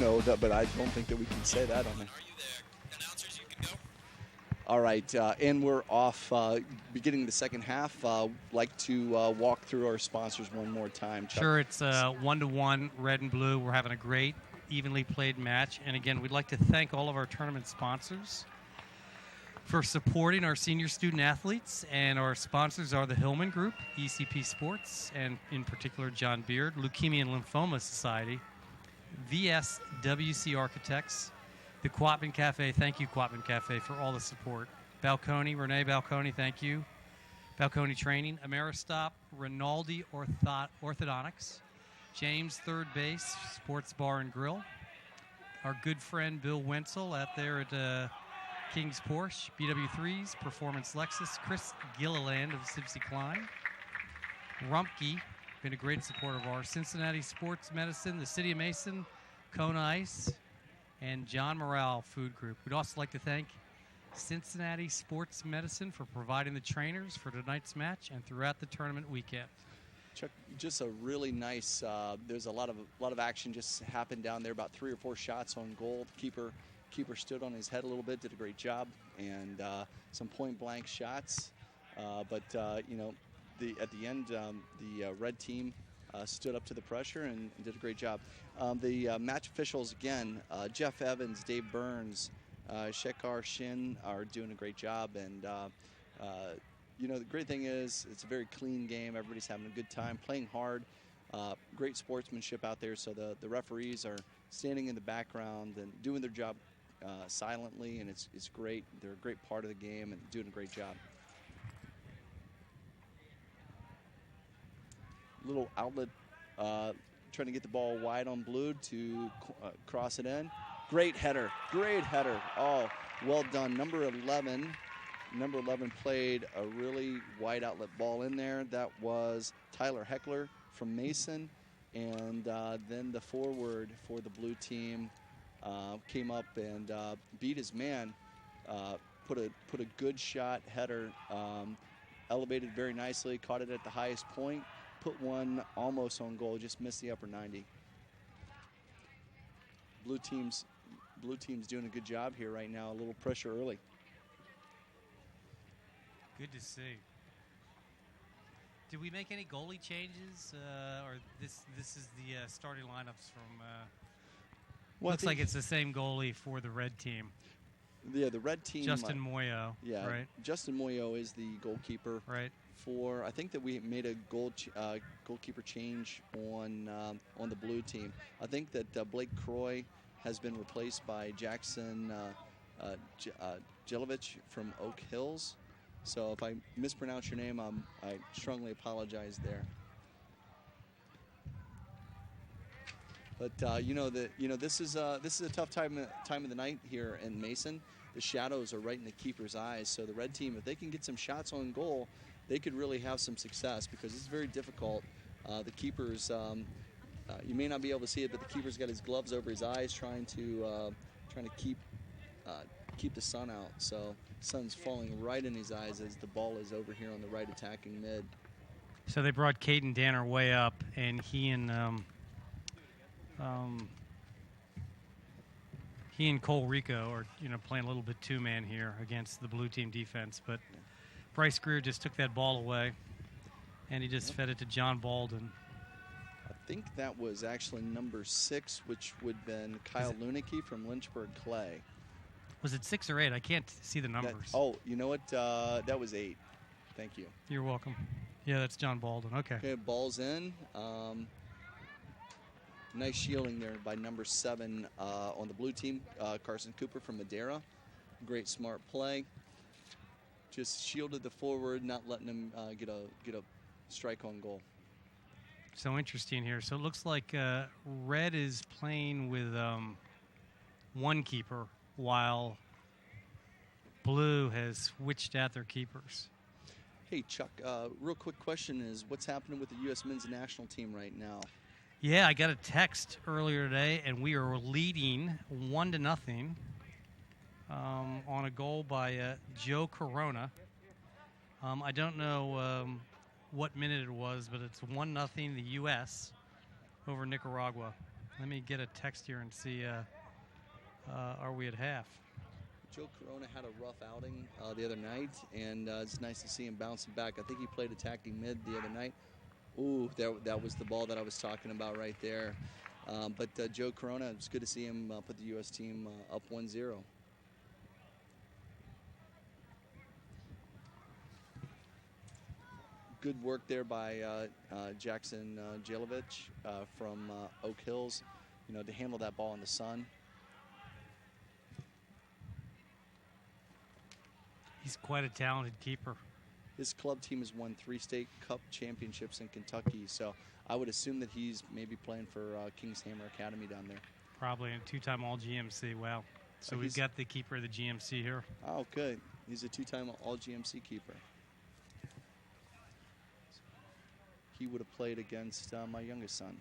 know that, but I don't think that we can say that on there. All right, and we're off, beginning the second half. Like to walk through our sponsors one more time. Chuck. Sure, it's 1-1, red and blue. We're having a great, evenly played match. And again, we'd like to thank all of our tournament sponsors for supporting our senior student athletes. And our sponsors are the Hillman Group, ECP Sports, and in particular John Beard, Leukemia and Lymphoma Society, VSWC Architects, the Quatman Cafe. Thank you, Quatman Cafe, for all the support. Balcony, Renee Balcony, thank you. Balcony Training, Ameristop, Rinaldi Orthodontics, James Third Base, Sports Bar and Grill, our good friend Bill Wenzel out there at King's Porsche, BW3s, Performance Lexus, Chris Gilliland of Sibsey Klein, Rumpke, been a great supporter of ours, Cincinnati Sports Medicine, the City of Mason, Kona Ice, and John Morale Food Group. We'd also like to thank Cincinnati Sports Medicine for providing the trainers for tonight's match and throughout the tournament weekend. Chuck, just a really nice. There's a lot of action just happened down there. About 3 or 4 shots on goal. The keeper stood on his head a little bit, did a great job, and some point blank shots. But you know, at the end, the red team stood up to the pressure and did a great job. The match officials, again, Jeff Evans, Dave Burns, Shekhar Shin are doing a great job. And, you know, the great thing is it's a very clean game. Everybody's having a good time, playing hard. Great sportsmanship out there. So the referees are standing in the background and doing their job silently, and it's great. They're a great part of the game and doing a great job. Little outlet, trying to get the ball wide on blue to cross it in. Great header, great header. Oh, well done. Number 11 played a really wide outlet ball in there. That was Tyler Heckler from Mason. And then the forward for the blue team came up and beat his man, put a good shot, header, elevated very nicely, caught it at the highest point. Put one almost on goal, just missed the upper 90. Blue team's doing a good job here right now. A little pressure early. Good to see. Did we make any goalie changes, or this is the starting lineups from? Well, looks like it's the same goalie for the red team. Yeah, the red team. Justin Moyo. Yeah, right. Justin Moyo is the goalkeeper. Right. I think that we made a goalkeeper change on the blue team. I think that Blake Croy has been replaced by Jackson Jelovich from Oak Hills. So if I mispronounce your name, I strongly apologize there. But this is a tough time of the night here in Mason. The shadows are right in the keeper's eyes. So the red team, if they can get some shots on goal, they could really have some success because it's very difficult. The keeper's, you may not be able to see it, but the keeper's got his gloves over his eyes, trying to keep the sun out. So the sun's falling right in his eyes as the ball is over here on the right attacking mid. So they brought Caden Danner way up, and he and Cole Rico are playing a little bit two-man here against the blue team defense, but. Bryce Greer just took that ball away, and he just fed it to John Baldwin. I think that was actually number 6, which would have been Kyle Lunicky from Lynchburg Clay. Was it 6 or 8? I can't see the numbers. You know what? That was 8. Thank you. You're welcome. Yeah, that's John Baldwin. Okay. Okay, ball's in. Nice shielding there by number 7 on the blue team, Carson Cooper from Madera. Great, smart play. Just shielded the forward, not letting him get a strike on goal. So interesting here. So it looks like red is playing with one keeper, while blue has switched out their keepers. Hey, Chuck, real quick question is, what's happening with the U.S. men's national team right now? Yeah, I got a text earlier today, and we are leading 1-0. On a goal by Joe Corona. I don't know what minute it was, but it's 1-0 the U.S. over Nicaragua. Let me get a text here and see, are we at half? Joe Corona had a rough outing the other night, and it's nice to see him bouncing back. I think he played attacking mid the other night. Ooh, that was the ball that I was talking about right there. But Joe Corona, it's good to see him put the U.S. team up 1-0. Good work there by Jackson Jelovich from Oak Hills, to handle that ball in the sun. He's quite a talented keeper. His club team has won 3 state cup championships in Kentucky, so I would assume that he's maybe playing for Kings Hammer Academy down there. Probably a 2-time All-GMC. Wow. So we've got the keeper of the GMC here. Oh, good. He's a 2-time All-GMC keeper. He would have played against my youngest son.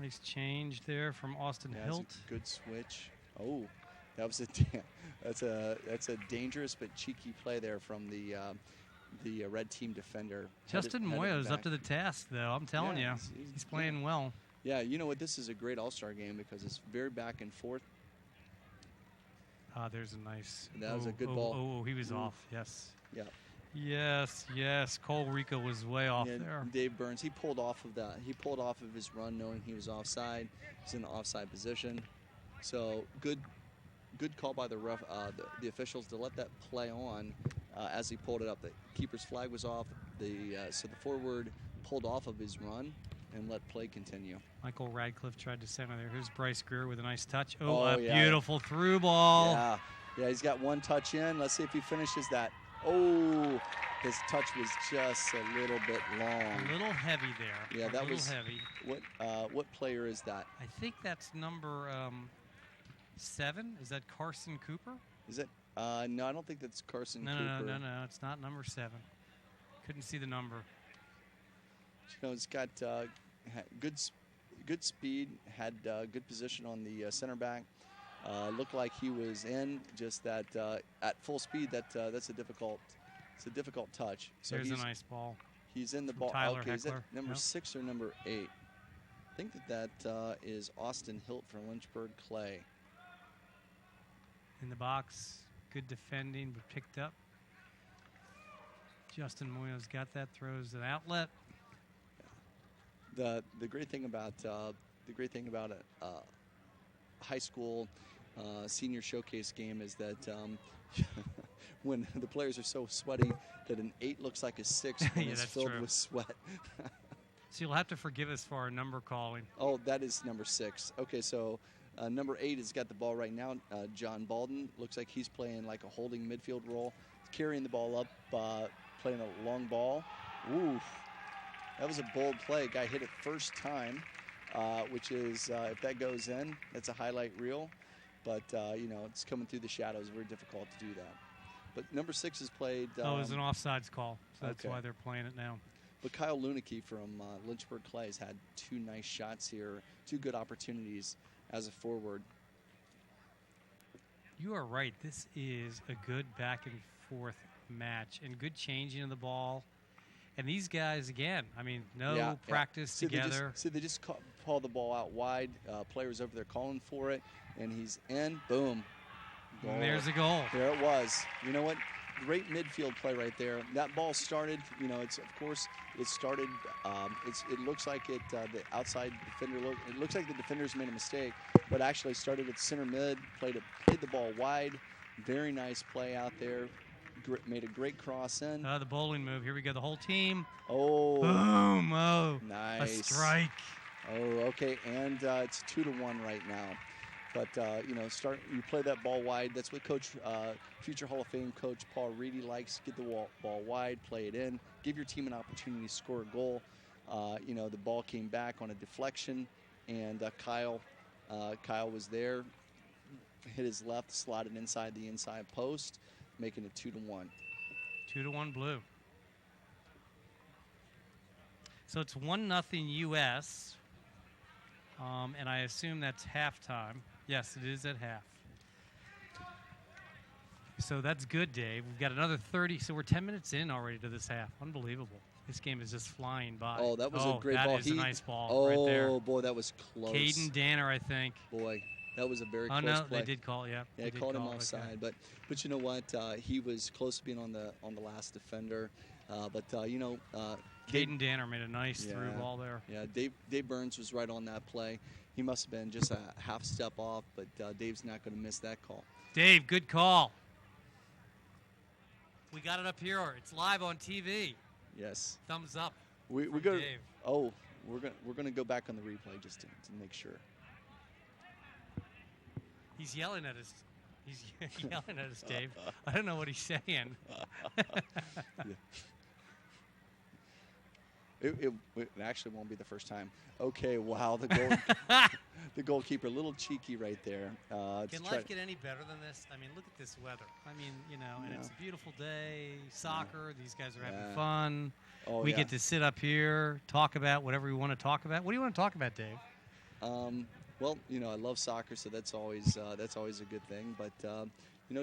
Nice change there from Austin Hilt. Good switch. Oh, that was that's a dangerous but cheeky play there from the red team defender. Justin Moya is up to the task, though. I'm telling you, he's playing well. Yeah, you know what? This is a great all-star game because it's very back and forth. There's a nice. That was a good ball. Oh, he was off. Yes. Yeah. Yes. Cole Rico was way off there. Dave Burns, he pulled off of that. He pulled off of his run knowing he was offside. He's in the offside position. So good call by the ref, the officials to let that play on as he pulled it up. The keeper's flag was off. So the forward pulled off of his run and let play continue. Michael Radcliffe tried to center there. Here's Bryce Greer with a nice touch. Beautiful through ball. Yeah, he's got one touch in. Let's see if he finishes that. Oh, his touch was just a little bit long. A little heavy there. Yeah, that was heavy. What player is that? I think that's number 7. Is that Carson Cooper? Is it? No, I don't think that's Carson Cooper. No. It's not number 7. Couldn't see the number. It's got good speed. Had good position on the center back. Looked like he was in. Just that at full speed. That's a difficult touch. So there's a nice ball. He's in the ball. Okay, is that number 6 or number 8? I think that is Austin Hilt from Lynchburg Clay. In the box, good defending, but picked up. Justin Moyo's got that. Throws an outlet. The great thing about a high school senior showcase game is that when the players are so sweaty that an 8 looks like a 6 when it's filled with sweat. So you'll have to forgive us for our number calling. Oh, that is number 6. Okay, so number 8 has got the ball right now. John Balden looks like he's playing like a holding midfield role, carrying the ball up, playing a long ball. Oof. That was a bold play. Guy hit it first time, which is, if that goes in, that's a highlight reel. But, it's coming through the shadows. Very difficult to do that. But number 6 has played. It was an offsides call, so that's why they're playing it now. But Kyle Lunicky from Lynchburg Clay has had 2 nice shots here, 2 good opportunities as a forward. You are right. This is a good back and forth match and good changing of the ball. And these guys, again, practice together. They just call the ball out wide. Players over there calling for it, and he's in. Boom. Goal. And there's a goal. There it was. You know what? Great midfield play right there. That ball started. It started. It looks like the outside defender. It looks like the defenders made a mistake, but actually started at center mid. Hit the ball wide. Very nice play out there. Made a great cross in. The bowling move. Here we go. The whole team. Oh. Boom. Oh. Nice. A strike. Oh, okay. And it's 2-1 right now. But, you play that ball wide. That's what future Hall of Fame coach Paul Reedy likes. Get the ball wide, play it in, give your team an opportunity to score a goal. The ball came back on a deflection, and Kyle was there, hit his left, slotted inside the inside post, making it 2-1. 2-1 Blue. So it's 1-0 U.S., and I assume that's halftime. Yes, it is at half. So that's good, Dave. We've got another 30. So we're 10 minutes in already to this half. Unbelievable. This game is just flying by. Oh, that was a great ball. That is a nice ball right there. Oh, boy, that was close. Caden Danner, I think. Boy, that was a very close play. They did call, yeah. Yeah, they called him offside. Okay. But you know what? He was close to being on the last defender. Caden Danner made a nice through ball there. Yeah, Dave Burns was right on that play. He must have been just a half step off, but Dave's not going to miss that call. Dave, good call. We got it up here. It's live on TV. Yes. Thumbs up. We go. Dave. Oh, we're gonna go back on the replay just to make sure. He's yelling at us. He's yelling at us, Dave. I don't know what he's saying. It actually won't be the first time. Okay, wow, the goalkeeper, a little cheeky right there. Can life get any better than this? I mean, look at this weather. I mean, and it's a beautiful day, soccer, these guys are having fun. Oh, we get to sit up here, talk about whatever we want to talk about. What do you want to talk about, Dave? Well, I love soccer, so that's always a good thing. But,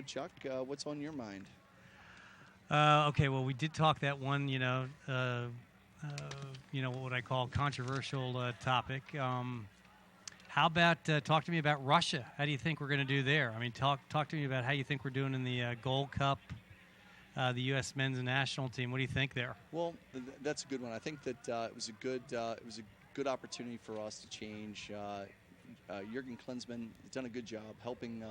Chuck, what's on your mind? Okay, well, we did talk that one, what would I call controversial topic. How about talk to me about Russia? How do you think we're going to do there? I mean, talk to me about how you think we're doing in the Gold Cup, the U.S. men's national team. What do you think there? Well, that's a good one. I think that it was a good opportunity for us to change. Jurgen Klinsmann has done a good job helping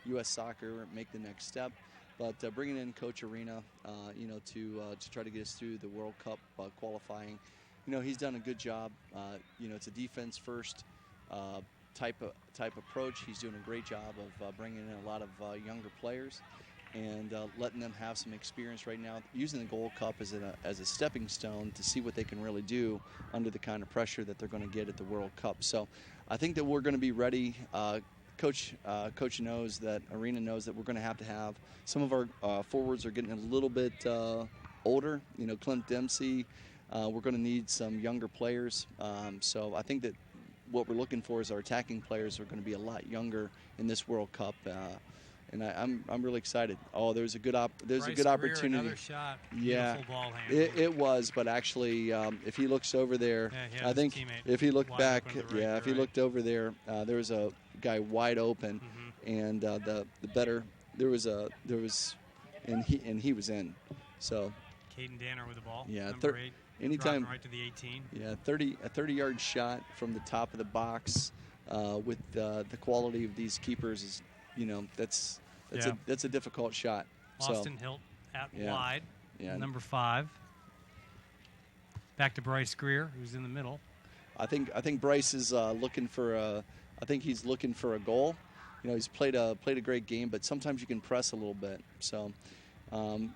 U.S. soccer make the next step. But bringing in Coach Arena, to try to get us through the World Cup qualifying, he's done a good job. It's a defense-first type approach. He's doing a great job of bringing in a lot of younger players and letting them have some experience right now, using the Gold Cup as a stepping stone to see what they can really do under the kind of pressure that they're going to get at the World Cup. So I think that we're going to be ready. Coach knows that, Arena knows that we're going to have some of our forwards are getting a little bit older. Clint Dempsey, we're going to need some younger players. So I think that what we're looking for is our attacking players are going to be a lot younger in this World Cup. And I'm really excited. Oh, there's a good opportunity. Another shot. Yeah, beautiful ball handling. It was, but actually, if he looks over there, I think if he looked back, if he looked over there, there was a guy wide open, and and he was in. So. Caden Danner with the ball. Yeah, number 8. Anytime. Right to the 18. Yeah, a 30-yard shot from the top of the box with the quality of these keepers is. That's a difficult shot. Austin Hilt out wide. Yeah. Number 5. Back to Bryce Greer, who's in the middle. I think Bryce is looking for a goal. He's played a great game, but sometimes you can press a little bit. So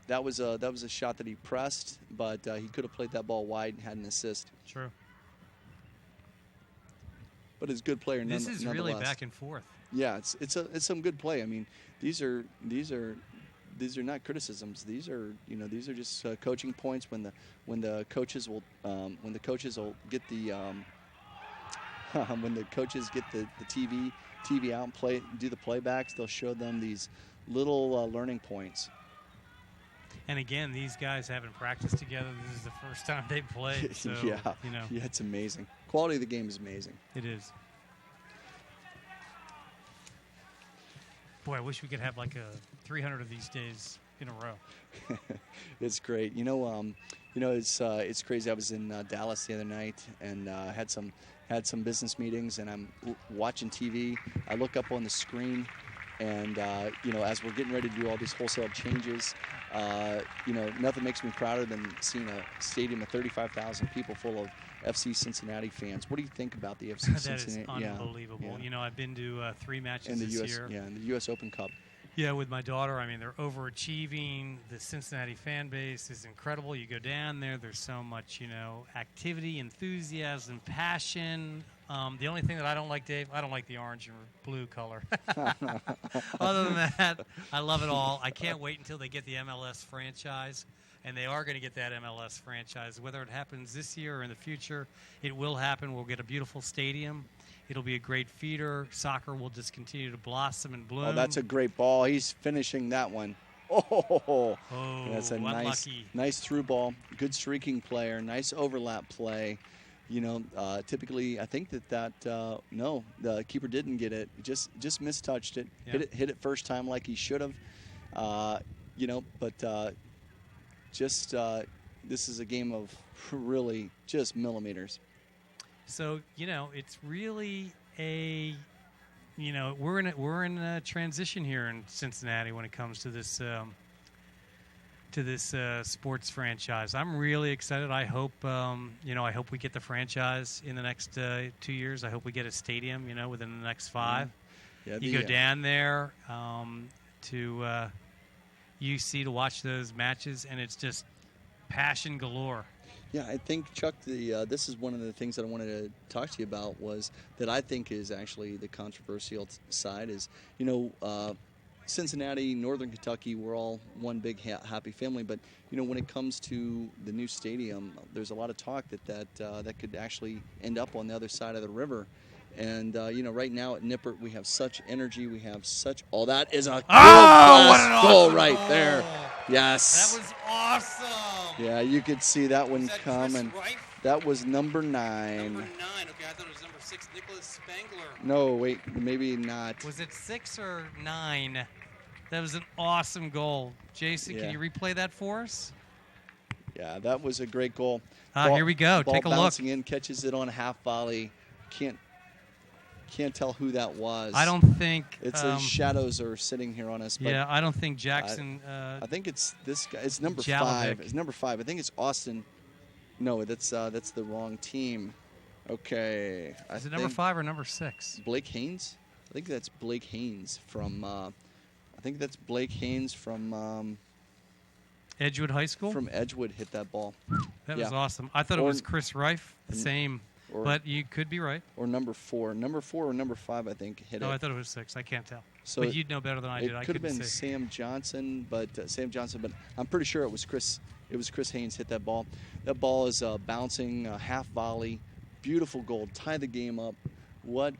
that was a shot that he pressed, but he could have played that ball wide and had an assist. True. But he's a good player. This is really back and forth. Yeah, it's some good play. I mean, these are not criticisms. These are just coaching points when the coaches will get the when the coaches get the TV out and do the playbacks. They'll show them these little learning points. And again, these guys haven't practiced together. This is the first time they played. So, yeah, it's amazing. Quality of the game is amazing. It is. Boy, I wish we could have like 300 of these days in a row. It's great. It's crazy. I was in Dallas the other night and had some business meetings, and I'm watching TV. I look up on the screen, and as we're getting ready to do all these wholesale changes, nothing makes me prouder than seeing a stadium of 35,000 people full of FC Cincinnati fans. What do you think about the FC Cincinnati? That is unbelievable. Yeah. I've been to 3 matches in the this US, year. Yeah, in the U.S. Open Cup. Yeah, with my daughter. I mean, they're overachieving. The Cincinnati fan base is incredible. You go down there, there's so much, activity, enthusiasm, passion. The only thing that I don't like, Dave, I don't like the orange or blue color. Other than that, I love it all. I can't wait until they get the MLS franchise. And they are going to get that MLS franchise. Whether it happens this year or in the future, it will happen. We'll get a beautiful stadium. It'll be a great feeder. Soccer will just continue to blossom and bloom. Oh, that's a great ball. He's finishing that one. Oh, that's a unlucky. nice through ball. Good streaking player. Nice overlap play. You know, typically I think no, the keeper didn't get it. Just mistouched it. Yeah. Hit it first time like he should have. You know, but this is a game of really just millimeters. So, you know, it's really we're in a transition here in Cincinnati when it comes to this sports franchise. I'm really excited. I hope I hope we get the franchise in the next 2 years. I hope we get a stadium, within the next 5. Yeah, you go down there to UC to watch those matches, and it's just passion galore. Yeah, I think, Chuck, this is one of the things that I wanted to talk to you about was that I think is actually the controversial side is, Cincinnati, Northern Kentucky, we're all one big happy family. But, when it comes to the new stadium, there's a lot of talk that could actually end up on the other side of the river. And, right now at Nippert, we have such energy. We have such – that is a goal right there. Yes. That was awesome. Yeah, you could see that one coming. That was number 9. Number 9. Okay, I thought it was number 6, Nicholas Spangler. No, wait, maybe not. Was it 6 or 9? That was an awesome goal. Jason, Can you replay that for us? Yeah, that was a great goal. Here we go. Ball Take a look. Bouncing in, catches it on a half volley. Can't tell who that was. I don't think it's the shadows are sitting here on us. But yeah, I don't think Jackson. I think it's this guy. It's number Jalovic. 5. It's number 5. I think it's Austin. No, that's the wrong team. Okay. Is it number 5 or number 6? Blake Haynes. I think that's Blake Haynes from. Edgewood High School. From Edgewood hit that ball. That was awesome. I thought it was Chris Reif. Same. But you could be right. Or number 4. Number 4 or number 5, I think, hit it. No, I thought it was 6. I can't tell. So but you'd know better than I did. It could have been Sam Johnson, but I'm pretty sure it was Chris. It was Chris Haynes hit that ball. That ball is bouncing half volley, beautiful goal, tie the game up.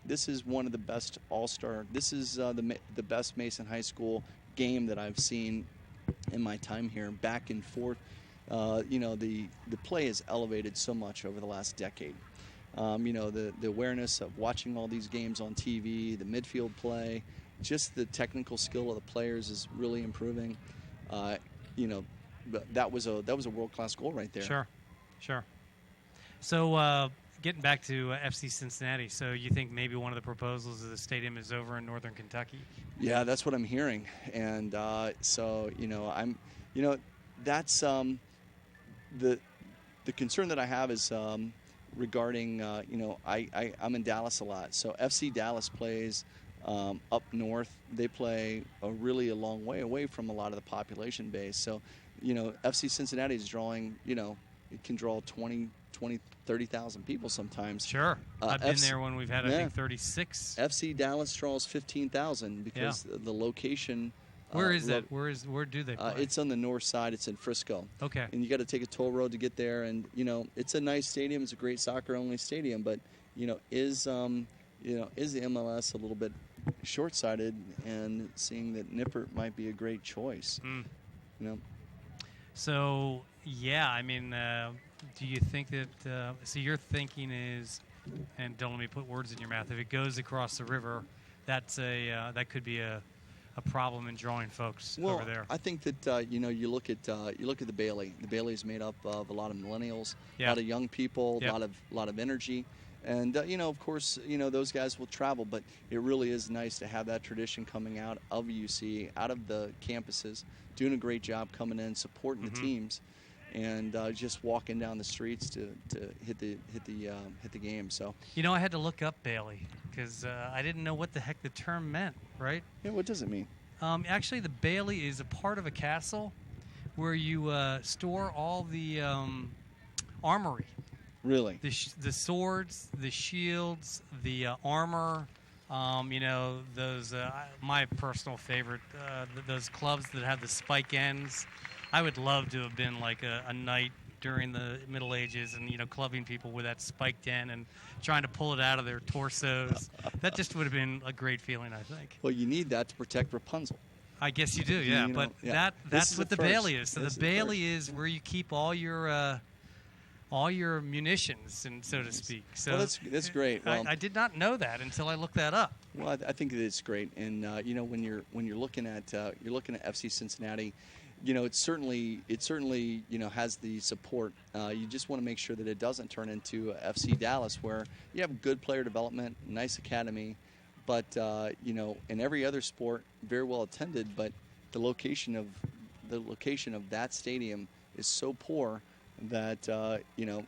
This is one of the best all-star. This is the best Mason High School game that I've seen in my time here. Back and forth, the play has elevated so much over the last decade. The awareness of watching all these games on TV, the midfield play, just the technical skill of the players is really improving. That was a world-class goal right there. Sure. So getting back to FC Cincinnati, so you think maybe one of the proposals of the stadium is over in Northern Kentucky? Yeah, that's what I'm hearing, and that's the concern that I have is. Regarding, I'm in Dallas a lot. So FC Dallas plays up north. They play a long way away from a lot of the population base. So, FC Cincinnati is drawing, it can draw 30,000 people sometimes. Sure. I've been there when we've had, I think, 36. FC Dallas draws 15,000 because the location. Where is that? Where do they play? It's on the north side. It's in Frisco. Okay. And you got to take a toll road to get there. And it's a nice stadium. It's a great soccer-only stadium. But is the MLS a little bit short-sighted? And seeing that Nippert might be a great choice. So I mean, do you think that? So your thinking is, and don't let me put words in your mouth. If it goes across the river, that could be a problem in drawing folks over there. I think that you look at the Bailey. The Bailey is made up of a lot of millennials, a lot of young people, a lot of energy, and of course those guys will travel. But it really is nice to have that tradition coming out of UC, out of the campuses, doing a great job coming in, supporting the teams, and just walking down the streets to hit the game. So I had to look up Bailey because I didn't know what the heck the term meant. Right? Yeah. What does it mean? Actually, the Bailey is a part of a castle where you store all the armory. Really? The swords, the shields, the armor. Those my personal favorite. Those clubs that have the spike ends. I would love to have been like a knight during the Middle Ages and, clubbing people with that spiked end and trying to pull it out of their torsos. That just would have been a great feeling, I think. Well, you need that to protect Rapunzel. I guess you do, yeah. You know, but yeah. that's what the Bailey is. So This the Bailey is where you keep all your munitions, and so to speak. So well, that's great. Well, I did not know that until I looked that up. Well, I think that it's great, and you know, when you're looking at FC Cincinnati, you know, it certainly you know has the support. You just want to make sure that it doesn't turn into FC Dallas, where you have good player development, nice academy, but you know, in every other sport, very well attended, but the location of that stadium is so poor that you know,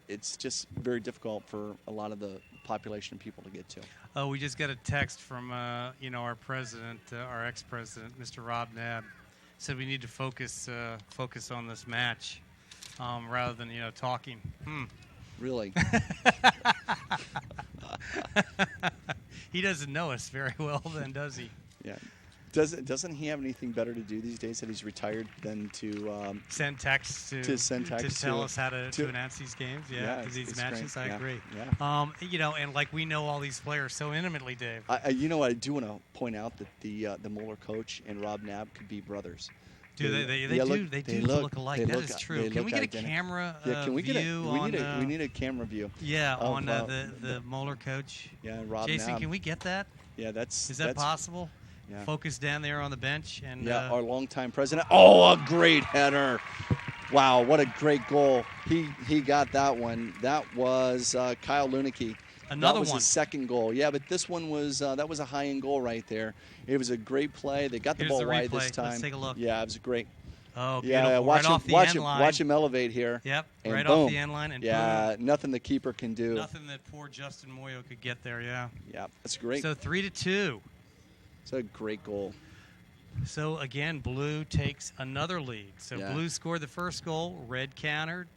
it's just very difficult for a lot of the population of people to get to. Oh, we just got a text from you know, our president, our ex-president, Mr. Rob Nabb, said we need to focus on this match rather than, you know, talking. Really? He doesn't know us very well, then, does he? Yeah. Doesn't he have anything better to do these days that he's retired than to send texts to tell us how to announce these games? Yeah, these matches. Great. I agree. Yeah. You know, and like we know all these players so intimately, Dave. You know, I do want to point out that the Moeller coach and Rob Nabb could be brothers. They do look alike. That is true. Can we get a camera can we view? We need a camera view. Yeah, on the Moeller coach. Yeah, Rob Jason, Nabb. can we get that? Yeah, Is that possible? Yeah. Focus down there on the bench. And our longtime president. Oh, a great header. Wow, what a great goal. He got that one. That was Kyle Lunicky. Another that was one. His second goal. Yeah, but this one was that was a high-end goal right there. It was a great play. They got the ball wide this time. Let's take a look. Yeah, it was great. Oh, beautiful. Yeah, watch right him, off the end line. Watch him elevate here. Yep, and right boom. off the end line. And yeah, boom. Nothing the keeper can do. Nothing that poor Justin Moyo could get there, yeah. Yeah, that's great. So 3-2. It's a great goal. So, again, Blue takes another lead. So Blue scored the first goal, Red countered.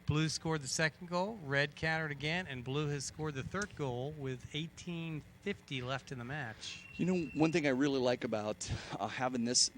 Blue scored the second goal, Red countered again, and Blue has scored the third goal with 18:50 left in the match. You know, one thing I really like about having this,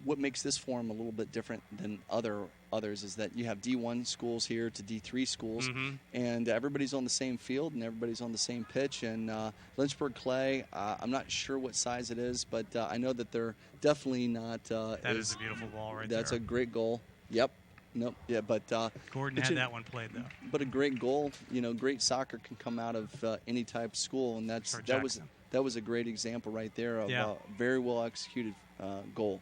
what makes this forum a little bit different than others is that you have D1 schools here to D3 schools, and everybody's on the same field and everybody's on the same pitch. And Lynchburg Clay, I'm not sure what size it is, but I know that they're definitely not. That is a beautiful ball right there. That's a great goal. Yep. Nope. Yeah, but Gordon had that one played though. But a great goal, you know, great soccer can come out of any type of school, and that was a great example right there of a very well executed goal,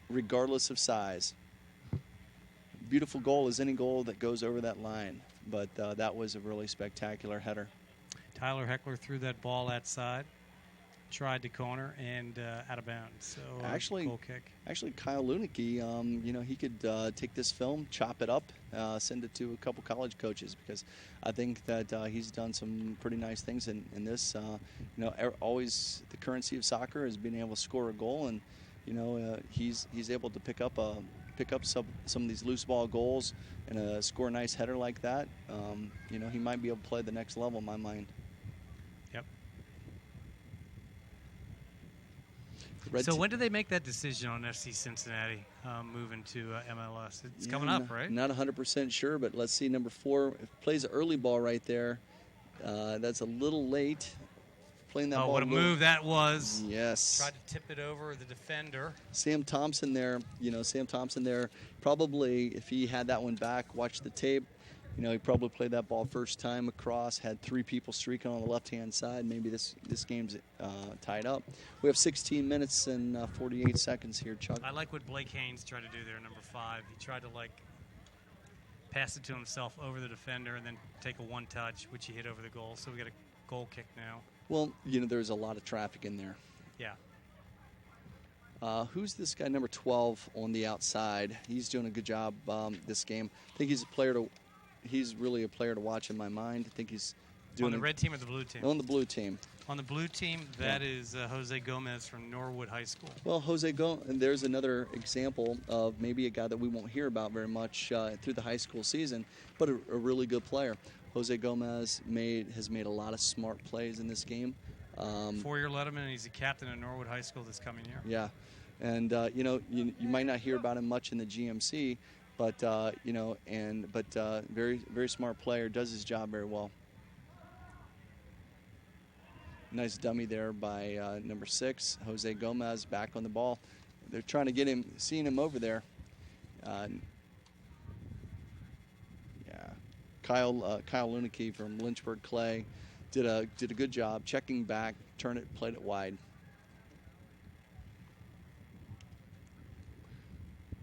regardless of size. Beautiful goal is any goal that goes over that line, but that was a really spectacular header. Tyler Heckler threw that ball outside, tried to corner, and out of bounds. So goal kick. Actually, Kyle Lunicky, you know, he could take this film, chop it up, send it to a couple college coaches, because I think that he's done some pretty nice things in this. You know, always the currency of soccer is being able to score a goal, and you know, he's able to pick up some of these loose ball goals and score a nice header like that. You know, he might be able to play the next level in my mind. So when did they make that decision on FC Cincinnati moving to MLS? It's coming up, right? Not 100% sure, but let's see. Number 4 plays an early ball right there. That's a little late. Playing that ball. Oh, what a move that was. Yes. Tried to tip it over the defender. Sam Thompson there. You know, Sam Thompson there. Probably, if he had that one back, watch the tape. You know, he probably played that ball first time across, had 3 people streaking on the left-hand side. Maybe this game's tied up. We have 16 minutes and 48 seconds here, Chuck. I like what Blake Haynes tried to do there, number 5. He tried to, like, pass it to himself over the defender and then take a one-touch, which he hit over the goal. So we got a goal kick now. Well, you know, there's a lot of traffic in there. Yeah. Who's this guy, number 12, on the outside? He's doing a good job this game. I think he's really a player to watch in my mind. I think he's doing on the red team or the blue team? On the blue team. On the blue team, that is Jose Gomez from Norwood High School. Well, Jose Gomez, and there's another example of maybe a guy that we won't hear about very much through the high school season, but a really good player. Jose Gomez has made a lot of smart plays in this game. 4-year letterman, and he's a captain at Norwood High School this coming year. Yeah, and you know, you might not hear about him much in the GMC, but you know, very, very smart player, does his job very well. Nice dummy there by number 6, Jose Gomez, back on the ball. They're trying to get him, seeing him over there. Kyle Lunicky from Lynchburg Clay did a good job checking back, played it wide.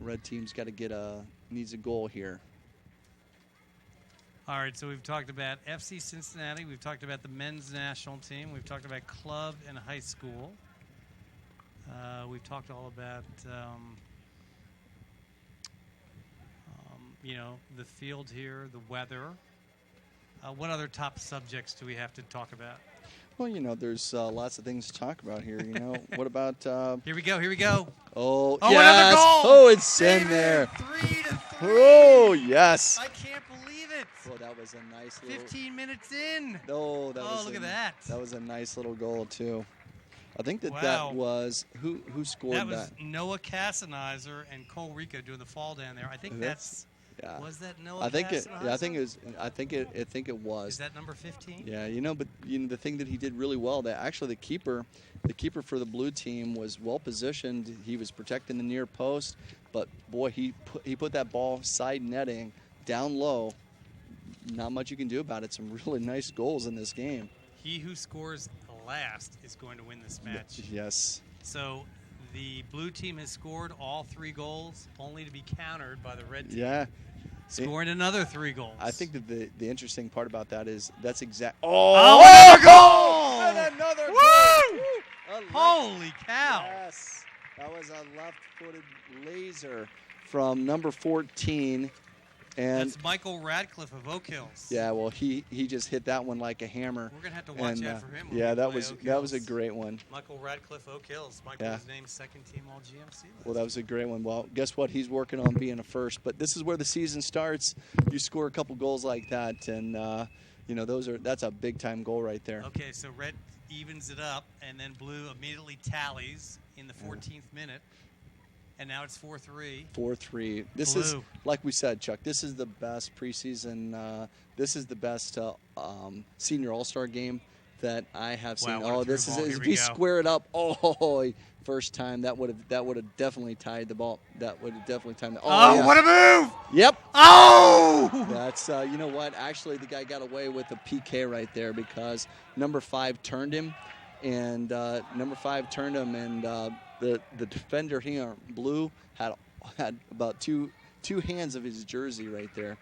Red team's got to needs a goal here. All right, so we've talked about FC Cincinnati. We've talked about the men's national team. We've talked about club and high school. We've talked all about, the field here, the weather. What other top subjects do we have to talk about? Well, there's lots of things to talk about here. What about? Here we go. Oh, yes. Another goal. Oh, it's in there. 3-3. Oh, yes. I can't believe it. Well, that was a nice little. 15 minutes in. Oh, look at that. That was a nice little goal too. I think that was who scored that. That was Noah Cassanizer and Cole Rico doing the fall down there. I think that's. Yeah. Was that Noah Cassanizer? I think it was. Is that number 15? Yeah, but the thing that he did really well, that actually the keeper for the blue team was well positioned. He was protecting the near post, but boy, he put that ball side netting down low. Not much you can do about it. Some really nice goals in this game. He who scores last is going to win this match. Yes. So the blue team has scored all 3 goals, only to be countered by the red team. Yeah. Scoring another 3 goals. I think that the interesting part about that is that's exact. Another goal! And another Woo! goal! Holy cow! Yes, that was a left-footed laser from number 14. And that's Michael Radcliffe of Oak Hills. Yeah, well, he just hit that one like a hammer. We're gonna have to watch out for him. Yeah, that was a great one. Michael Radcliffe, Oak Hills. Michael was named second team All GMC. Well, that was a great one. Well, guess what? He's working on being a first. But this is where the season starts. You score a couple goals like that, and that's a big time goal right there. Okay, so red evens it up, and then blue immediately tallies in the 14th minute. And now it's 4-3. 4-3. This is, like we said, Chuck, this is the best preseason. This is the best senior all-star game that I have seen. Wow, this is if we square it up. Oh, first time that would have definitely tied the ball. That would have definitely tied the. What a move! Yep. Oh! That's you know what? Actually, the guy got away with a PK right there because number 5 turned him, and the defender here, blue, had about two hands of his jersey right there,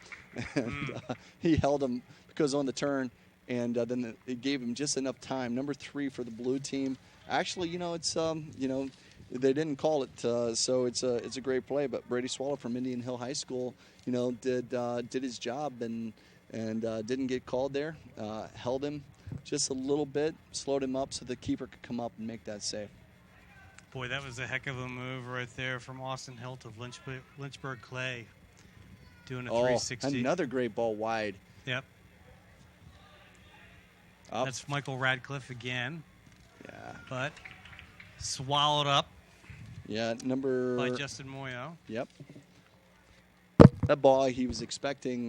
and he held him because on the turn, and then it gave him just enough time. Number 3 for the blue team. Actually, it's they didn't call it, so it's a great play. But Brady Swallow from Indian Hill High School, did his job and didn't get called there. Held him just a little bit, slowed him up so the keeper could come up and make that save. Boy, that was a heck of a move right there from Austin Hilt of Lynchburg Clay, doing a 360. Another great ball wide. Yep. Up. That's Michael Radcliffe again. Yeah. But swallowed up. Yeah, by Justin Moyo. Yep. That ball, he was expecting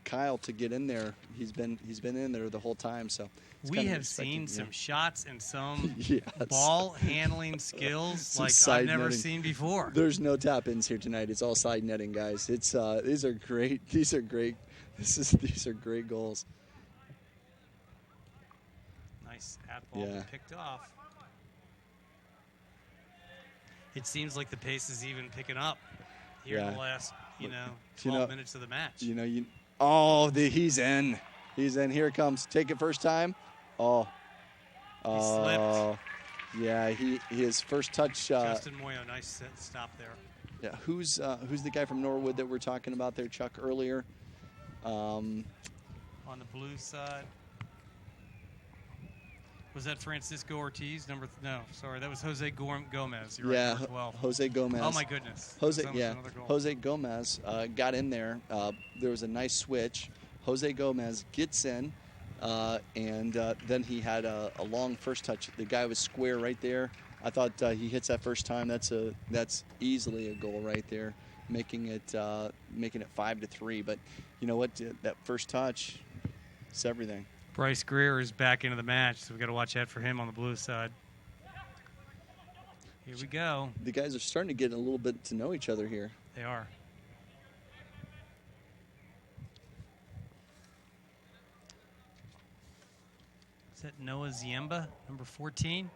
Kyle to get in there. He's been in there the whole time. So we have seen some shots and some ball handling skills like I've never seen before. There's no tap ins here tonight. It's all side netting, guys. It's these are great. These are great goals. Nice at ball picked off. It seems like the pace is even picking up here in the last 12 minutes of the match. He's in. He's in. Here it comes. Take it first time. Oh. He slipped. Yeah, his first touch. Justin Moyo, nice stop there. Yeah, who's the guy from Norwood that we're talking about there, Chuck, earlier? On the blue side. Was that Francisco Ortiz? That was Jose Gomez. You're right, number 12. Jose Gomez. Oh my goodness. Jose Gomez got in there. There was a nice switch. Jose Gomez gets in, and then he had a long first touch. The guy was square right there. I thought he hits that first time. That's easily a goal right there, making it 5-3. But you know what? That first touch It's everything. Bryce Greer is back into the match, so we got to watch out for him on the blue side. Here we go. The guys are starting to get a little bit to know each other here. They are. Is that Noah Ziemba, number 14?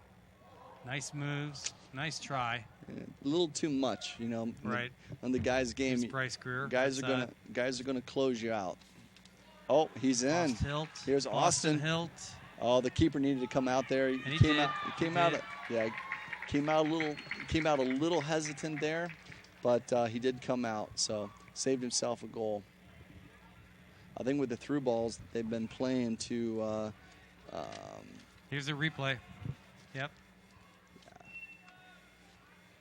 Nice moves. Nice try. Yeah, a little too much, you know. Right. On the guys' game, Here's Bryce Greer. guys are gonna close you out. Oh, he's in. Hilt. Here's Austin. Hilt. Oh, the keeper needed to come out there. He came did. out. He came He out. did. Yeah, came out a little hesitant there, but he did come out. So saved himself a goal. I think with the through balls, they've been playing to. Here's a replay. Yep.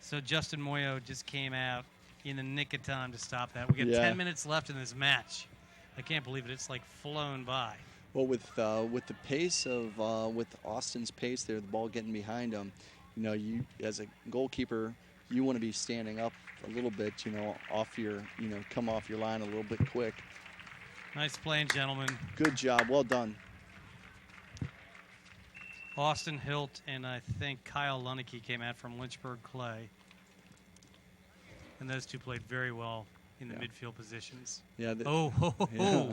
So Justin Moyo just came out in the nick of time to stop that. We got 10 minutes left in this match. I can't believe it. It's like flown by. Well, with the pace of with Austin's pace there, the ball getting behind him, you know, you as a goalkeeper, you want to be standing up a little bit, you know, come off your line a little bit quick. Nice playing, gentlemen. Good job. Well done. Austin Hilt and I think Kyle Luneke came out from Lynchburg Clay. And those two played very well in the midfield positions. Yeah. Yeah.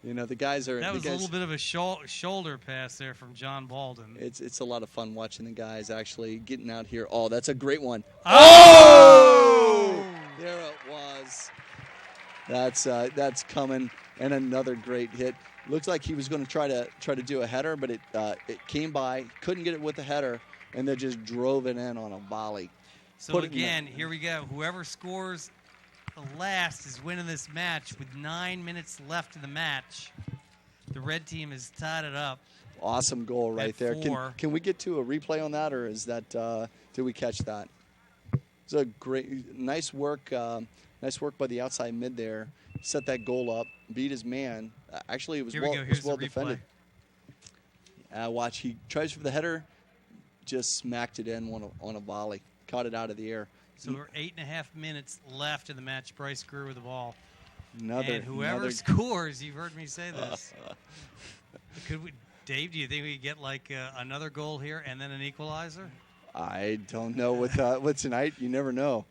You know, the guys are. That was a little bit of a shoulder pass there from John Baldwin. It's a lot of fun watching the guys actually getting out here. Oh, that's a great one. Oh! There it was. That's coming, and another great hit. Looks like he was going to try to do a header, but it came by, couldn't get it with the header, and then just drove it in on a volley. So again, here we go. Whoever scores the last is winning this match with 9 minutes left in the match. The red team has tied it up. Awesome goal right there. 4. Can we get to a replay on that, or is that did we catch that? It's a great, nice work by the outside mid there. Set that goal up, beat his man. Actually, it was well defended. Watch, he tries for the header, just smacked it in on a volley, caught it out of the air. So we're 8.5 minutes left in the match. Bryce Greer with the ball. And whoever scores, you've heard me say this. Dave, do you think we could get like another goal here and then an equalizer? I don't know with tonight. You never know.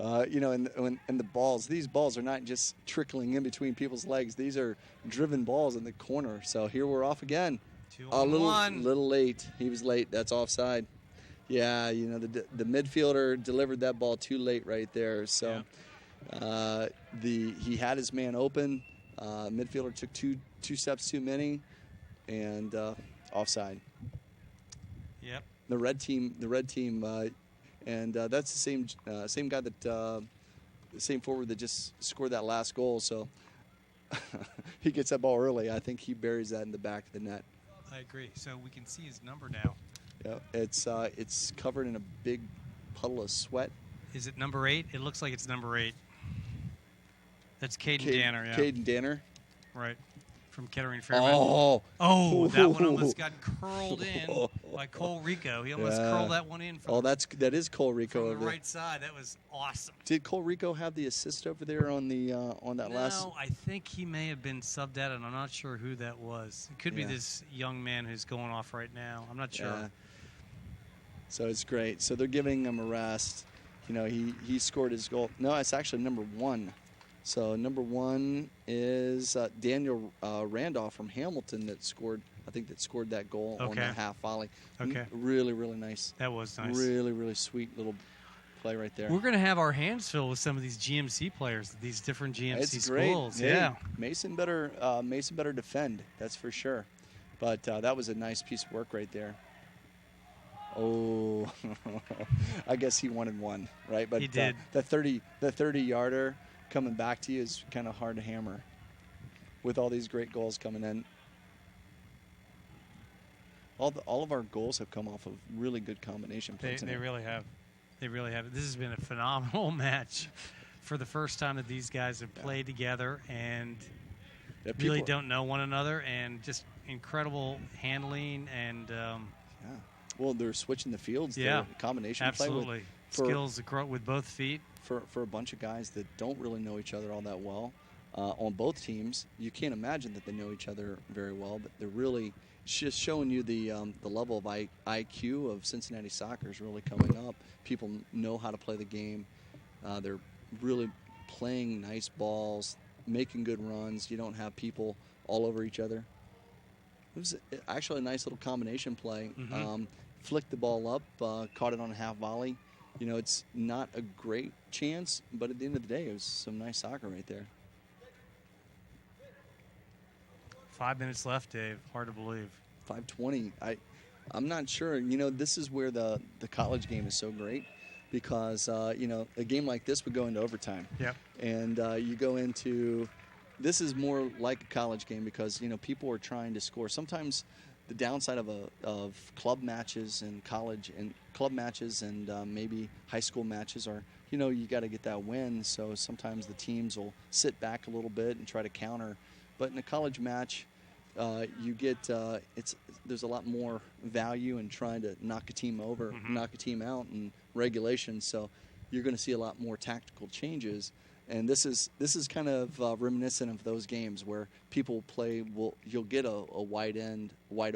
You know, and the balls, these balls are not just trickling in between people's legs. These are driven balls in the corner. So here we're off again. 2-on-1. Little late. He was late. That's offside. Yeah, you know, the midfielder delivered that ball too late right there. So he had his man open. Midfielder took two steps too many, and offside. Yep. The red team, and that's the same guy that the same forward that just scored that last goal. So he gets that ball early. I think he buries that in the back of the net. I agree. So we can see his number now. Yeah, it's covered in a big puddle of sweat. Is it number 8? It looks like it's number 8. That's Caden Danner, yeah. Caden Danner. Right. From Kettering Fairmont. Oh, that one almost got curled in by Cole Rico. He almost curled that one in that is Cole Rico from the right side. That was awesome. Did Cole Rico have the assist over there on that last? No, I think he may have been subbed out, and I'm not sure who that was. It could be this young man who's going off right now. I'm not sure. Yeah. So it's great. So they're giving him a rest. You know, he scored his goal. No, it's actually number 1. So number 1 is Daniel Randolph from Hamilton that scored that goal on that half volley. Okay. Really, really nice. That was nice. Really, really sweet little play right there. We're going to have our hands filled with some of these GMC players, these different GMC it's schools. Great. Yeah. Mason better defend, that's for sure. But that was a nice piece of work right there. Oh, I guess he wanted one, right? But he did. The 30-yarder coming back to you is kind of hard to hammer with all these great goals coming in. All of our goals have come off of really good combination plays. They really have. They really have. This has been a phenomenal match for the first time that these guys have played together and really don't know one another, and just incredible handling and well, they're switching the fields. Yeah, combination absolutely. Play skills with both feet. For a bunch of guys that don't really know each other all that well, on both teams. You can't imagine that they know each other very well, but they're really just showing you the level of IQ of Cincinnati soccer is really coming up. People know how to play the game. They're really playing nice balls, making good runs. You don't have people all over each other. It was actually a nice little combination play. Flicked the ball up, caught it on a half volley. You know, it's not a great chance, but at the end of the day, it was some nice soccer right there. 5 minutes left, Dave. Hard to believe. 5:20. I'm not sure. You know, this is where the college game is so great because, you know, a game like this would go into overtime. Yep. And you go into – this is more like a college game because, you know, people are trying to score. Sometimes the downside of club matches and college and club matches and maybe high school matches are, you know, you got to get that win. So sometimes the teams will sit back a little bit and try to counter. But in a college match, you get there's a lot more value in trying to knock a team over, knock a team out in regulation. So you're going to see a lot more tactical changes. And this is kind of reminiscent of those games where people play. You'll get a wide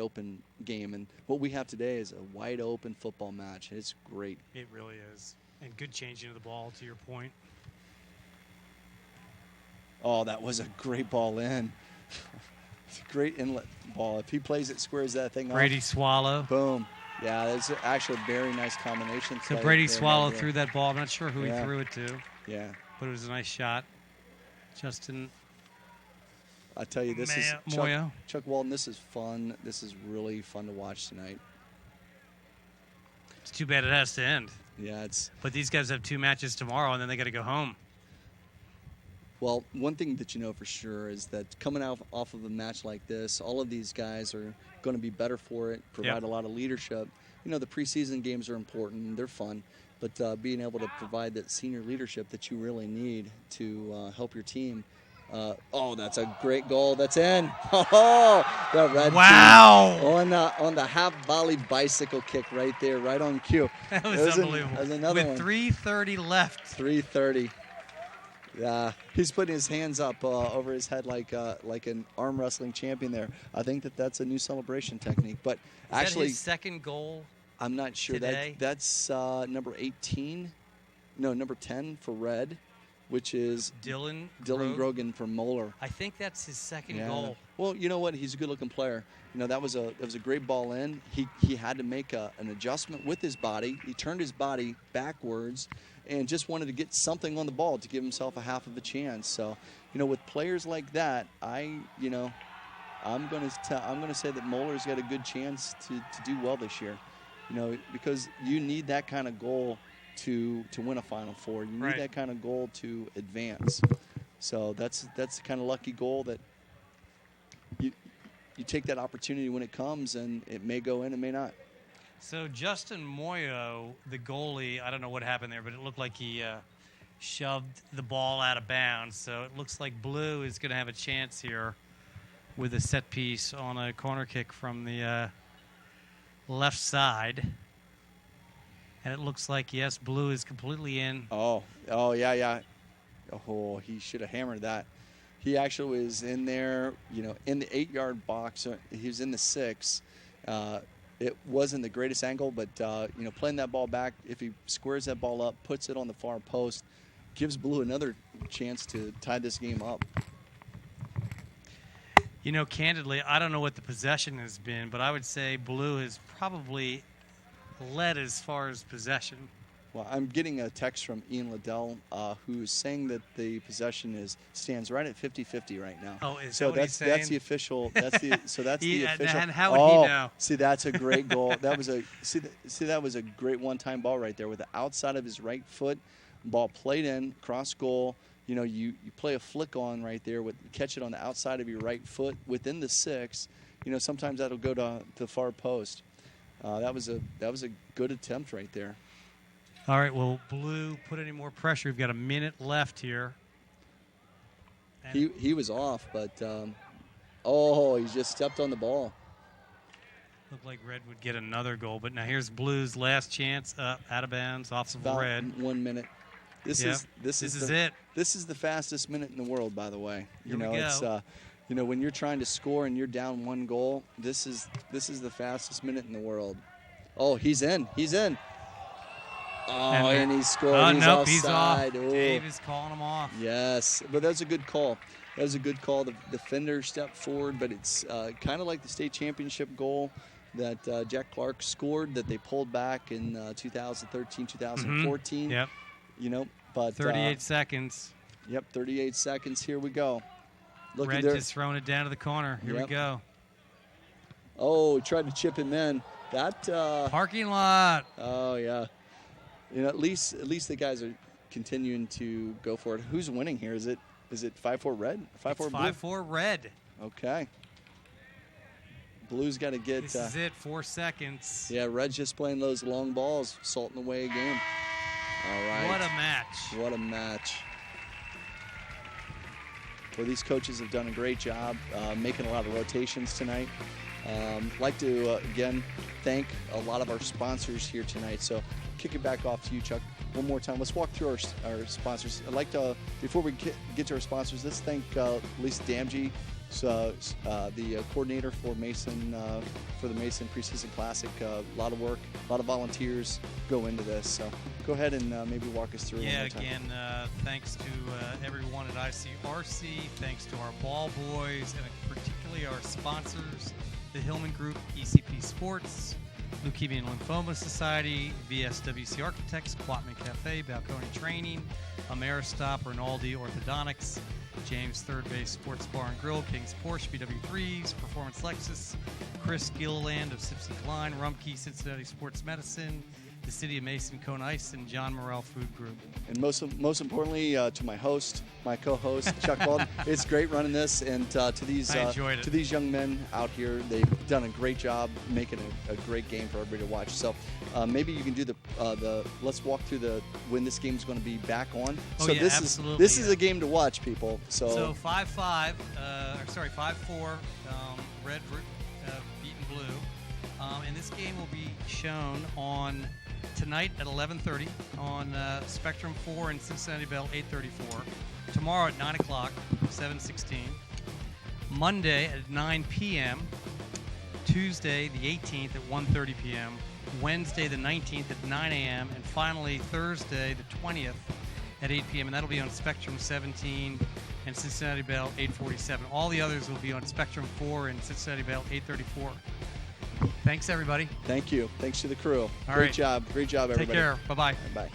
open game, and what we have today is a wide open football match. It's great. It really is, and good changing of the ball. To your point. Oh, that was a great ball in. It's a great inlet ball. If he plays it, squares that thing Brady off. Swallow. Boom. Yeah, it's actually a very nice combination. So Brady Swallow threw that ball. I'm not sure who he threw it to. Yeah. But it was a nice shot. Justin. I tell you, this is Moyo. Chuck Walton. This is fun. This is really fun to watch tonight. It's too bad it has to end. Yeah, it's. But these guys have 2 matches tomorrow, and then they got to go home. Well, one thing that you know for sure is that coming off of a match like this, all of these guys are going to be better for it, provide a lot of leadership. You know, the preseason games are important. They're fun. But being able to provide that senior leadership that you really need to help your team. Oh, that's a great goal. That's in. Oh, the red team on the half volley bicycle kick right there, right on cue. That was unbelievable. That was another With one. 3:30 left. 3:30. Yeah, he's putting his hands up over his head like an arm wrestling champion there. I think that's a new celebration technique. But actually, that his second goal? I'm not sure. That's number 18. No, number 10 for Red, which is Dylan Grogan for Moeller. I think that's his second goal. Well, you know what? He's a good-looking player. You know, that was a great ball in. He had to make an adjustment with his body. He turned his body backwards and just wanted to get something on the ball to give himself a half of a chance. So, you know, with players like that, I'm going to say that Moeller's got a good chance to do well this year. You know, because you need that kind of goal to win a Final Four. You need that kind of goal to advance. So that's the kind of lucky goal that you take that opportunity when it comes, and it may go in, it may not. So Justin Moyo, the goalie, I don't know what happened there, but it looked like he shoved the ball out of bounds. So it looks like Blue is going to have a chance here with a set piece on a corner kick from the left side. And it looks like, yes, Blue is completely in. Oh, yeah. Oh, he should have hammered that. He actually was in there, you know, in the 8-yard box. He was in the 6. It wasn't the greatest angle, but, you know, playing that ball back, if he squares that ball up, puts it on the far post, gives Blue another chance to tie this game up. You know, candidly, I don't know what the possession has been, but I would say Blue has probably led as far as possession. Well, I'm getting a text from Ian Liddell, who's saying that the possession stands right at 50-50 right now. Oh, is so that what he's saying? That's the official. That's the official. And how would he know? See, that's a great goal. That was that was a great one-time ball right there with the outside of his right foot, ball played in, cross goal. You know, you play a flick on right there, catch it on the outside of your right foot within the 6. You know, sometimes that'll go to the far post. That was a good attempt right there. All right, well, Blue, put any more pressure. We've got a minute left here. He was off, but he just stepped on the ball. Looked like Red would get another goal, but now here's Blue's last chance, out of bounds, off of Red. 1 minute. This is it. This is the fastest minute in the world, by the way. Here we go. It's when you're trying to score and you're down 1 goal, this is the fastest minute in the world. Oh, he's in. He's in. Oh, and he scored. Oh, he's nope, offside. he's off. Dave is calling him off. Yes, but that's a good call. That was a good call. The defender stepped forward, but it's kind of like the state championship goal that Jack Clark scored that they pulled back in 2013, 2014. Yep. But 38 seconds. Yep, 38 seconds. Here we go. Look Red at there. just throwing it down to the corner. Here we go. Oh, tried to chip him in. That parking lot. Oh yeah. At least the guys are continuing to go for it. Who's winning here? Is it 5-4 red? 5-4 blue? 5-4 red. Okay. Blue's got to get. This is it. 4 seconds. Yeah, Red's just playing those long balls, salting away a game. All right. What a match. What a match. Well, these coaches have done a great job making a lot of rotations tonight. Like to, again, thank a lot of our sponsors here tonight. So kick it back off to you, Chuck, one more time. Let's walk through our sponsors. I'd like to, before we get to our sponsors, let's thank Lisa Damji, the coordinator for Mason, for the Mason Preseason Classic. A lot of work, a lot of volunteers go into this. So go ahead and maybe walk us through. Yeah, again, thanks to everyone at ICRC, thanks to our ball boys, and particularly our sponsors, the Hillman Group, ECP Sports, Leukemia and Lymphoma Society, VSWC Architects, Quatman Cafe, Balcony Training, Ameristop, Rinaldi Orthodontics, James Third Base Sports Bar and Grill, King's Porsche, BW3s, Performance Lexus, Chris Gilliland of Simpson Klein, Rumpke, Cincinnati Sports Medicine, the City of Mason, Cone Ice, and John Morrell Food Group. And most importantly, to my co-host, Chuck Baldwin. It's great running this, and to these young men out here, they've done a great job making a great game for everybody to watch. So maybe you can do the let's walk through when this game's going to be back on. Oh, so yeah, absolutely. This is a game to watch, people. So 5-4, red beaten blue, and this game will be shown on tonight at 11:30 on Spectrum 4 in Cincinnati Bell 8:34. Tomorrow at 9 o'clock, 7:16. Monday at 9 p.m. Tuesday the 18th at 1:30 p.m. Wednesday the 19th at 9 a.m. And finally Thursday the 20th at 8 p.m. And that'll be on Spectrum 17 and Cincinnati Bell 8:47. All the others will be on Spectrum 4 and Cincinnati Bell 8:34. Thanks, everybody. Thank you. Thanks to the crew. All Great right. job. Great job, everybody. Take care. Bye-bye. Bye.